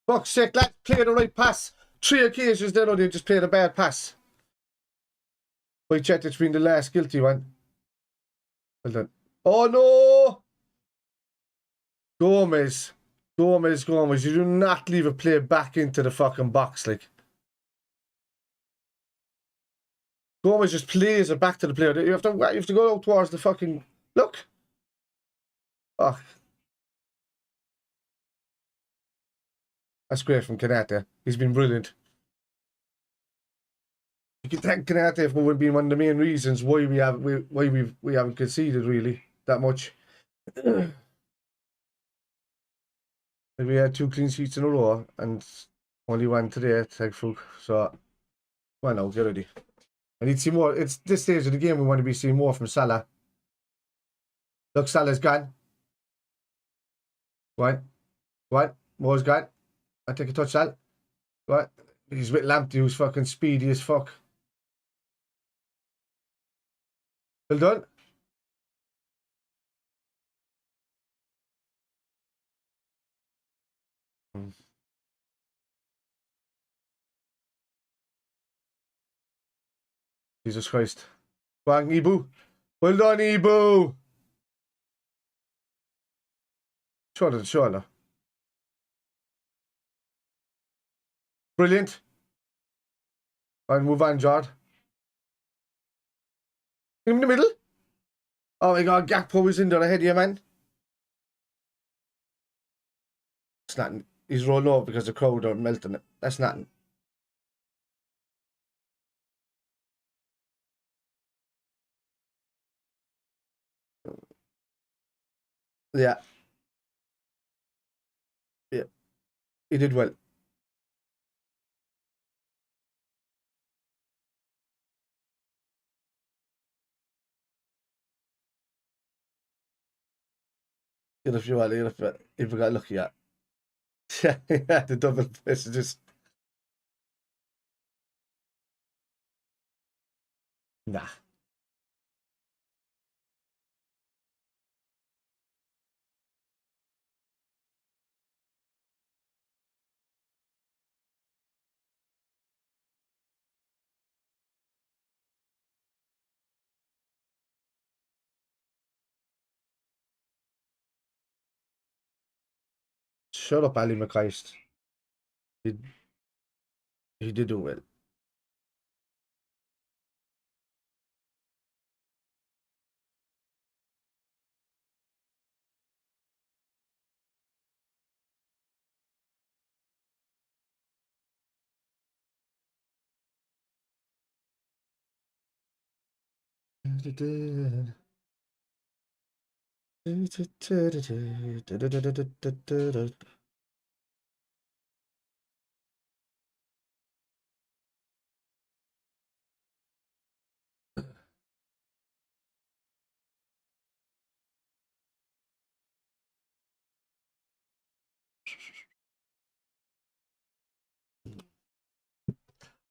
Fuck's sake, let's play the right pass. 3 occasions there, they just played a bad pass. I checked it's been the last guilty one. Well done. Oh no! Gomez. You do not leave a play back into the fucking box, like. Gomez just plays it back to the player. You have to go out towards the fucking look. Oh. That's great from Kanate. He's been brilliant. You can thank Kanate for being one of the main reasons why we haven't conceded really that much. We had 2 clean sheets in a row and only one today, thankful. So, well, no, get ready. I need to see more. It's this stage of the game we want to be seeing more from Salah. Look, Salah's gone. Go on. Moore's gone. I take a touch, Sal. Go on. He's with Lamptey, who's fucking speedy as fuck. Well done. Jesus Christ. Go on, Ibu. Well done, Ibu. Shoulder. Brilliant. And move on, Jard. In the middle. Oh my god, Gakpo was in there ahead of you, man. It's not. He's rolling over because the crowd are melting it. That's nothing. Yeah. Yeah. He did well. If you want, if we got lucky, yeah. Yeah, the double is just. Nah. Shut up, Ali McChrist. He did do well.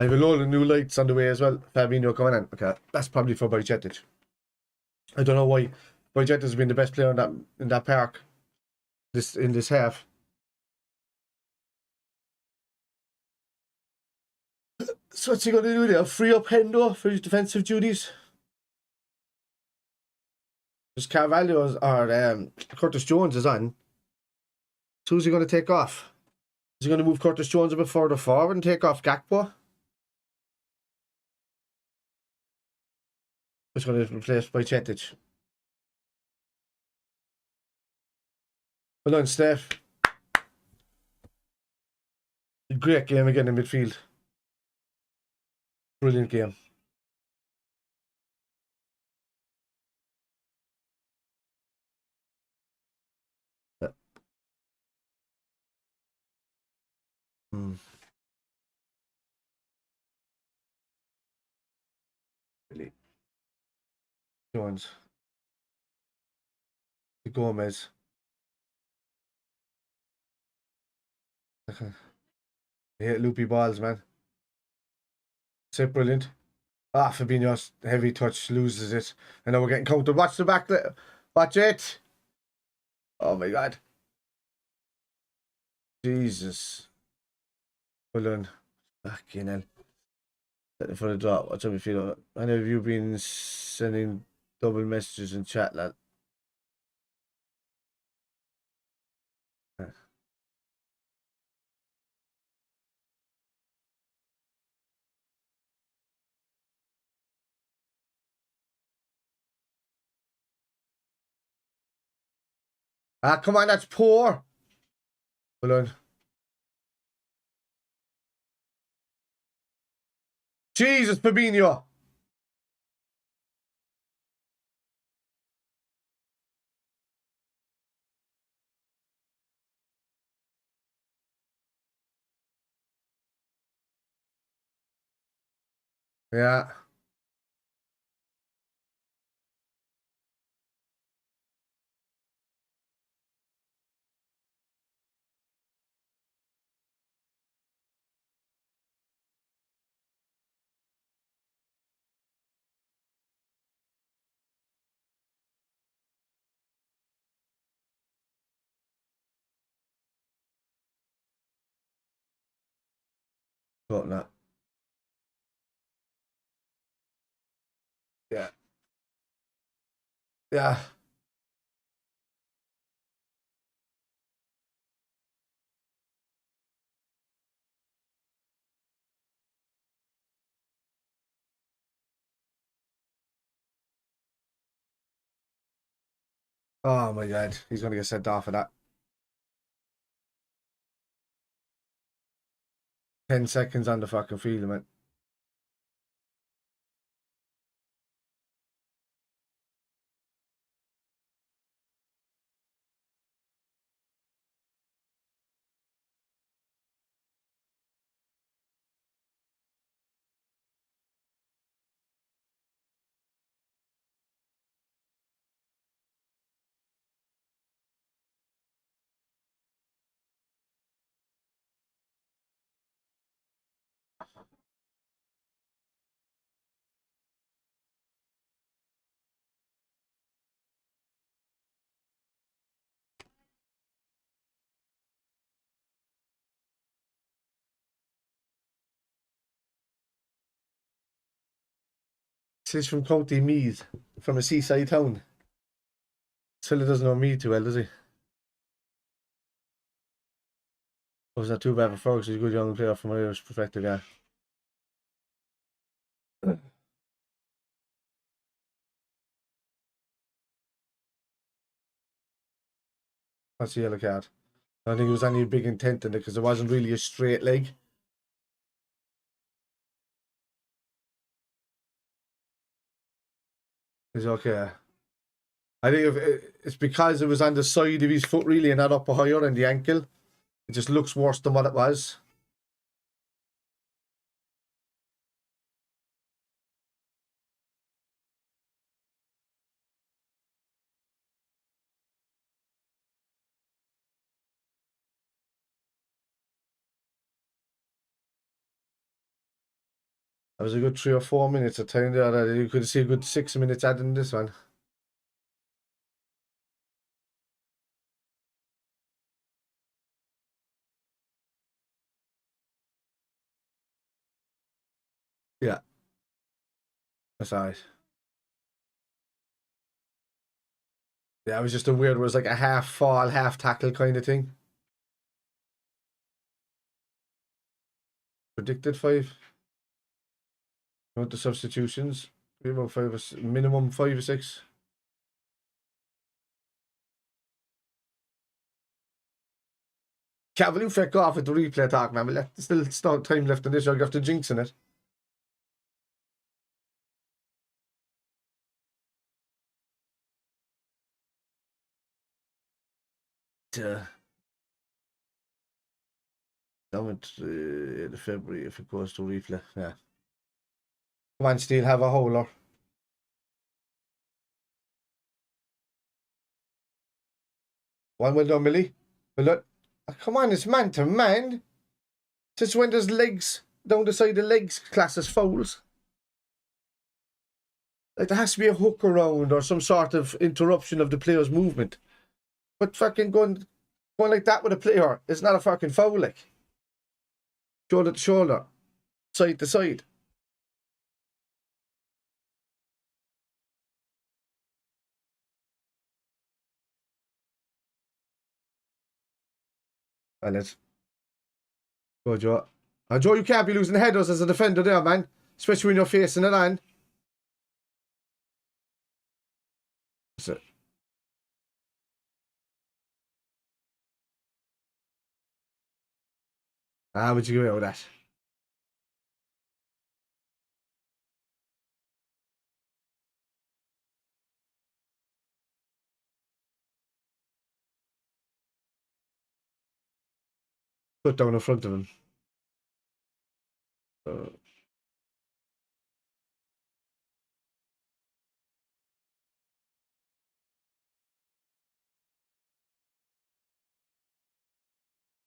I have a load of new lights on the way as well. Fabinho coming in. Okay, that's probably for Bajcetic. I don't know why Bajcetic has been the best player in that park in this half. So what's he going to do there? Free up Hendo for his defensive duties? Because Carvalho or Curtis Jones is on. So who's he going to take off? Is he going to move Curtis Jones a bit further forward and take off Gakpo? He's going to replace Bajcetic. Well done, Steph. Great game again in midfield. Brilliant game. Yeah. Really. Jones. Gomez. I hate loopy balls, man. So brilliant. Fabinho's heavy touch loses it. And now we're getting countered. Watch the back. Watch it. Oh my god. Jesus. Well done. Fucking hell. Setting for the drop. What's up, you feel? I know you've been sending double messages in chat, lad. Come on, that's poor. Well done. Jesus, Fabinho. Yeah. Got that. Yeah. Yeah. Oh my god. He's going to get sent off for that. 10 seconds on the fucking field, man. He's from County Meath, from a seaside town. Silla doesn't know Meath too well, does he? Was that too bad for Ferguson? He's a good young player from Irish perspective, yeah. That's the yellow card. I don't think there was any big intent in it because it wasn't really a straight leg. It's okay. I think if it's because it was on the side of his foot really and not up higher in the ankle. It just looks worse than what it was. That was a good 3 or 4 minutes of time there. You could see a good 6 minutes adding this one. Yeah. That's alright. Yeah, it was just a weird, it was like a half fall, half tackle kind of thing. Predicted 5. You want the substitutions? About 5 or minimum 5 or 6. Cavalry feck off at the replay talk, man. But there's still time left in this. You'll have to jinx in it. Down in February if it goes to replay. Yeah. Come on, Steel, have a howler. One well done, Millie. Well, look. Oh, come on, it's man to man. Since when does legs down the side of the legs class as fouls? Like there has to be a hook around or some sort of interruption of the player's movement. But fucking going like that with a player is not a fucking foul, like. Shoulder to shoulder. Side to side. And let's go, Joe. Joe, you can't be losing headers as a defender there, man. Especially when you're facing it on. That's it. How would you go out with that? Put down in front of him.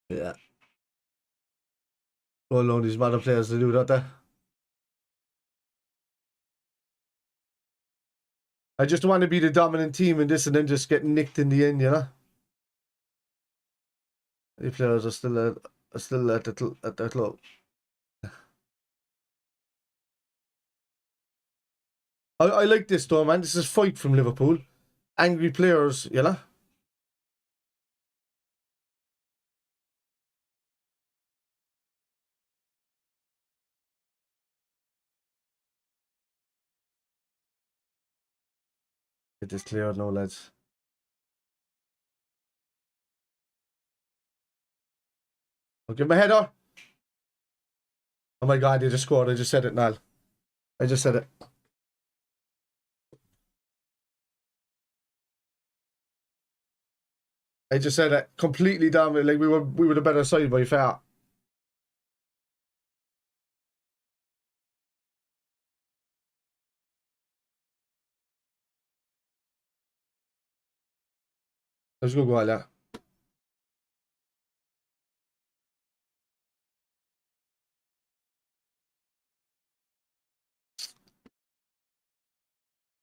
Yeah. Go along these other players to do that there. I just want to be the dominant team in this and then just get nicked in the end, you know? The players are still at the club. I like this though, man. This is fight from Liverpool. Angry players, you know? Get this cleared now, lads. I'll give him a header. Oh my god, he just scored. I just said it, Niall. I just said it. I just said it. Completely dominant. Like we were the better side by far. Let's go, yeah.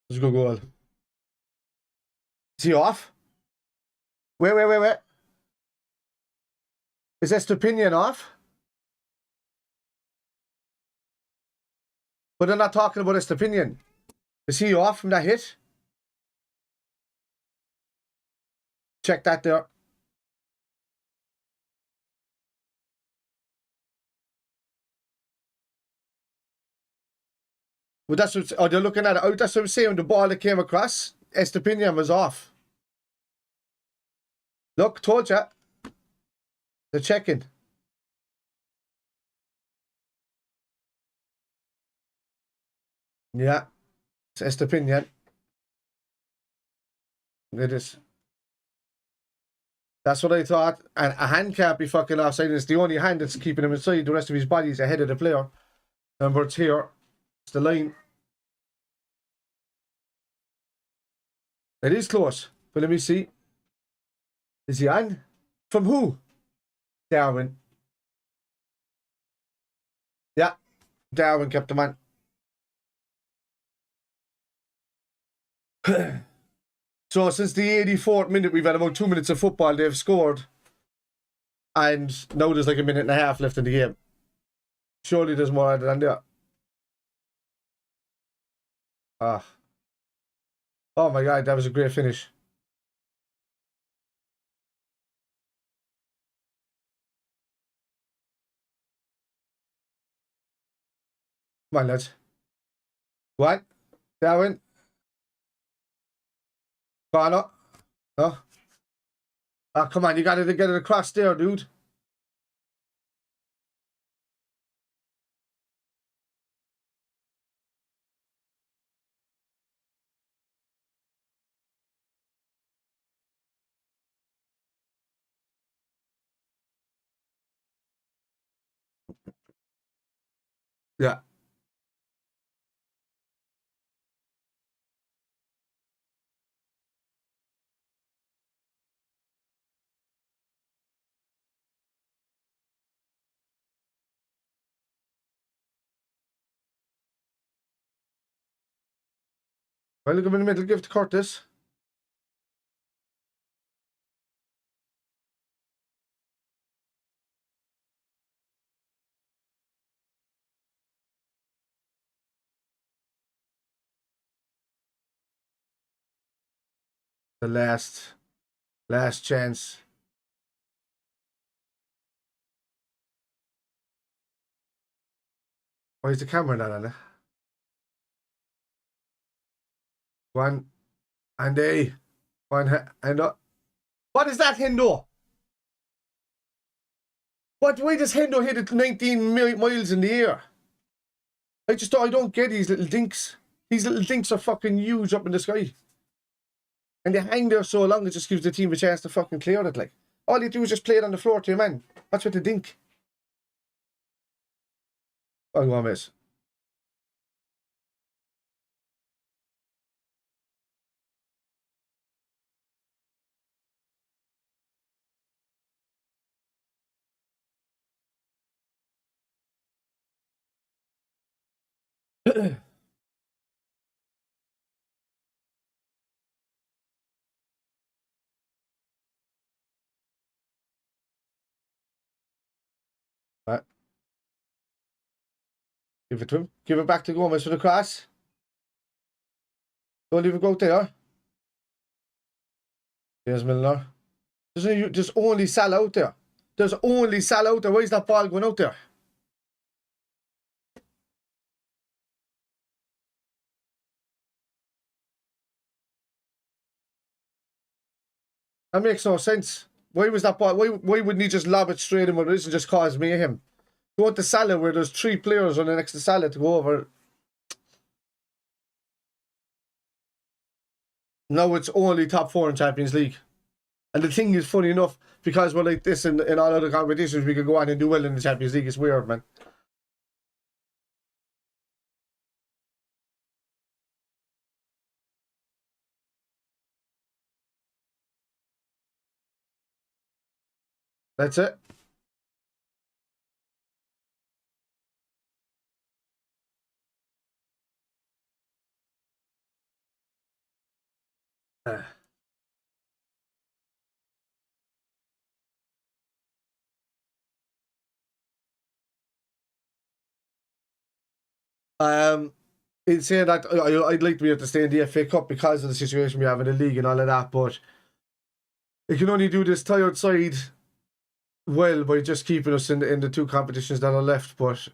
Let's go, goal. Is he off? Wait. Is Estepinian off? But they're not talking about Estepinian. Is he off from that hit? Check that there. Well, that's what, oh, they're looking at it. Oh, that's what I'm saying. The ball that came across, Estepinian was off. Look, told ya. They're checking. Yeah. It's Estepinian. It is. That's what I thought. And a hand can't be fucking offside. It's the only hand that's keeping him inside. The rest of his body is ahead of the player. Remember, it's here. It's the line. It is close. But let me see. Is he on? From who? Darwin. Yeah. Darwin kept him on. So since the 84th minute, we've had about 2 minutes of football. They've scored. And now there's like a minute and a half left in the game. Surely there's more than that. Ah. Oh my God, that was a great finish. Come on, lads. What? Darwin? Corner? No? Ah, come on, you got to get it across there, dude. Yeah. Well, look up in the middle, give it to Curtis. The last chance. Why is the camera not on it? One and a one and a. What is that, Hendo? What? Why does Hendo hit it 19 miles in the air? I don't get these little dinks. These little dinks are fucking huge up in the sky. And they hang there so long, it just gives the team a chance to fucking clear it. Like, all you do is just play it on the floor to your man. What's with the dink? Oh, go on, miss. Right. Give it to him. Give it back to Gomez for the cross. Don't leave it go out there. There's Milner. There's only Salah out there. There's only Salah out there. Why is that ball going out there? That makes no sense. Why was that ball? Why wouldn't he just lob it straight in where it is and just cause mayhem? Go to Salah where there's 3 players on the next to Salah to go over. No, it's only top 4 in Champions League. And the thing is, funny enough, because we're like this in all other competitions, we could go on and do well in the Champions League. It's weird, man. That's it. In saying that, I'd like to be able to stay in the FA Cup because of the situation we have in the league and all of that, but you can only do this tired side well by just keeping us in the 2 competitions that are left. But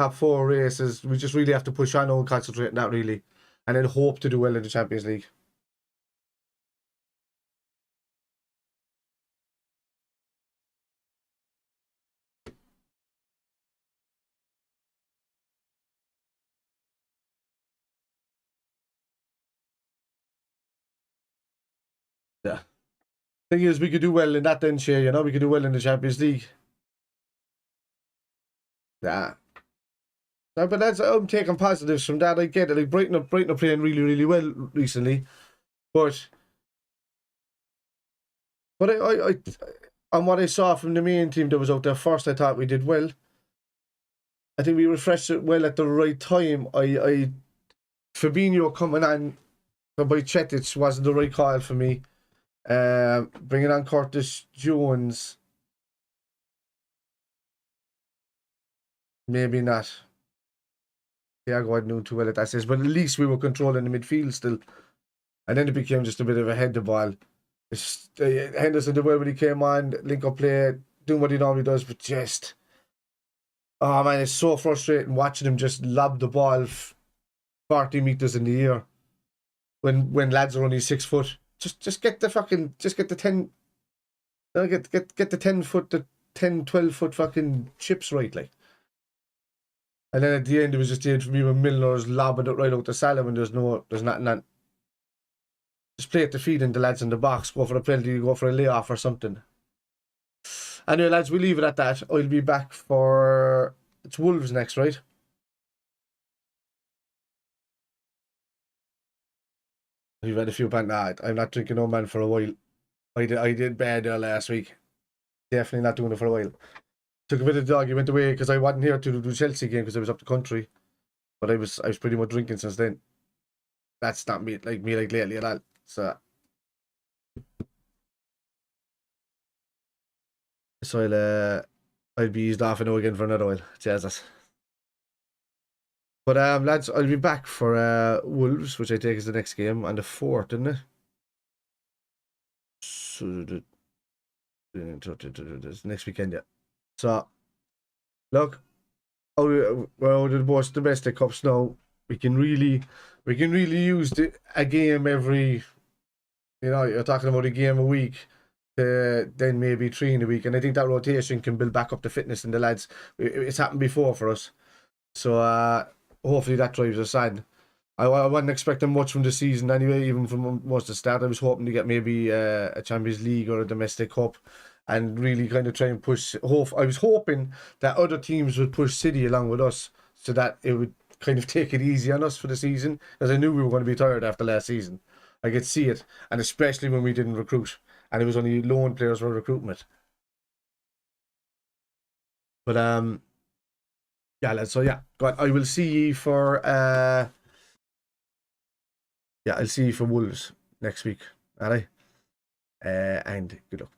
top 4 races. We just really have to push on and concentrate on that, really. And then hope to do well in the Champions League. Yeah. Thing is, we could do well in that then, Shay, you know, we could do well in the Champions League. Yeah. No, but that's, I'm taking positives from that. I get it. Like Brighton are playing really, really well recently. But I on what I saw from the main team that was out there first, I thought we did well. I think we refreshed it well at the right time. Fabinho coming on by Chetic wasn't the right call for me. Bringing on Curtis Jones, maybe not. Thiago hadn't known too well at that stage, but at least we were controlling the midfield still. And then it became just a bit of a header ball. Henderson did well when he came on, link up play, doing what he normally does, but just, oh man, it's so frustrating watching him just lob the ball 40 meters in the air when lads are only 6 foot. Just get the 10, get the 10 foot, the 10, 12 foot fucking chips right, like. And then at the end, it was just the end for me when Milner's lobbing it right out to Salah when there's nothing on. Just play at the feet and the lads in the box, go for a penalty, go for a layoff or something. Anyway, lads, we leave it at that. I'll be back for... It's Wolves next, right? We've had a few pants. Nah, I'm not drinking no man for a while. I did bad there last week. Definitely not doing it for a while. Took a bit of the dog. He went away because I wasn't here to do Chelsea game because I was up the country. But I was pretty much drinking since then. That's not me like lately at all. So I'll be eased off and again for another while. Jesus. But lads, I'll be back for Wolves, which I take is the next game on the 4th, isn't it? So it's next weekend, yeah. So look, we're out of most domestic cups now. We can really use a game every, you know, you're talking about a game a week, then maybe 3 in a week. And I think that rotation can build back up the fitness in the lads. It's happened before for us. So hopefully that drives us on. I wasn't expecting much from the season anyway, even from most of the start. I was hoping to get maybe a Champions League or a domestic cup and really kind of try and push. I was hoping that other teams would push City along with us so that it would kind of take it easy on us for the season, because I knew we were going to be tired after last season. I could see it, and especially when we didn't recruit and it was only loan players for recruitment. But yeah, lads, so yeah, God, I will see you for I'll see you for Wolves next week. Alright? And good luck.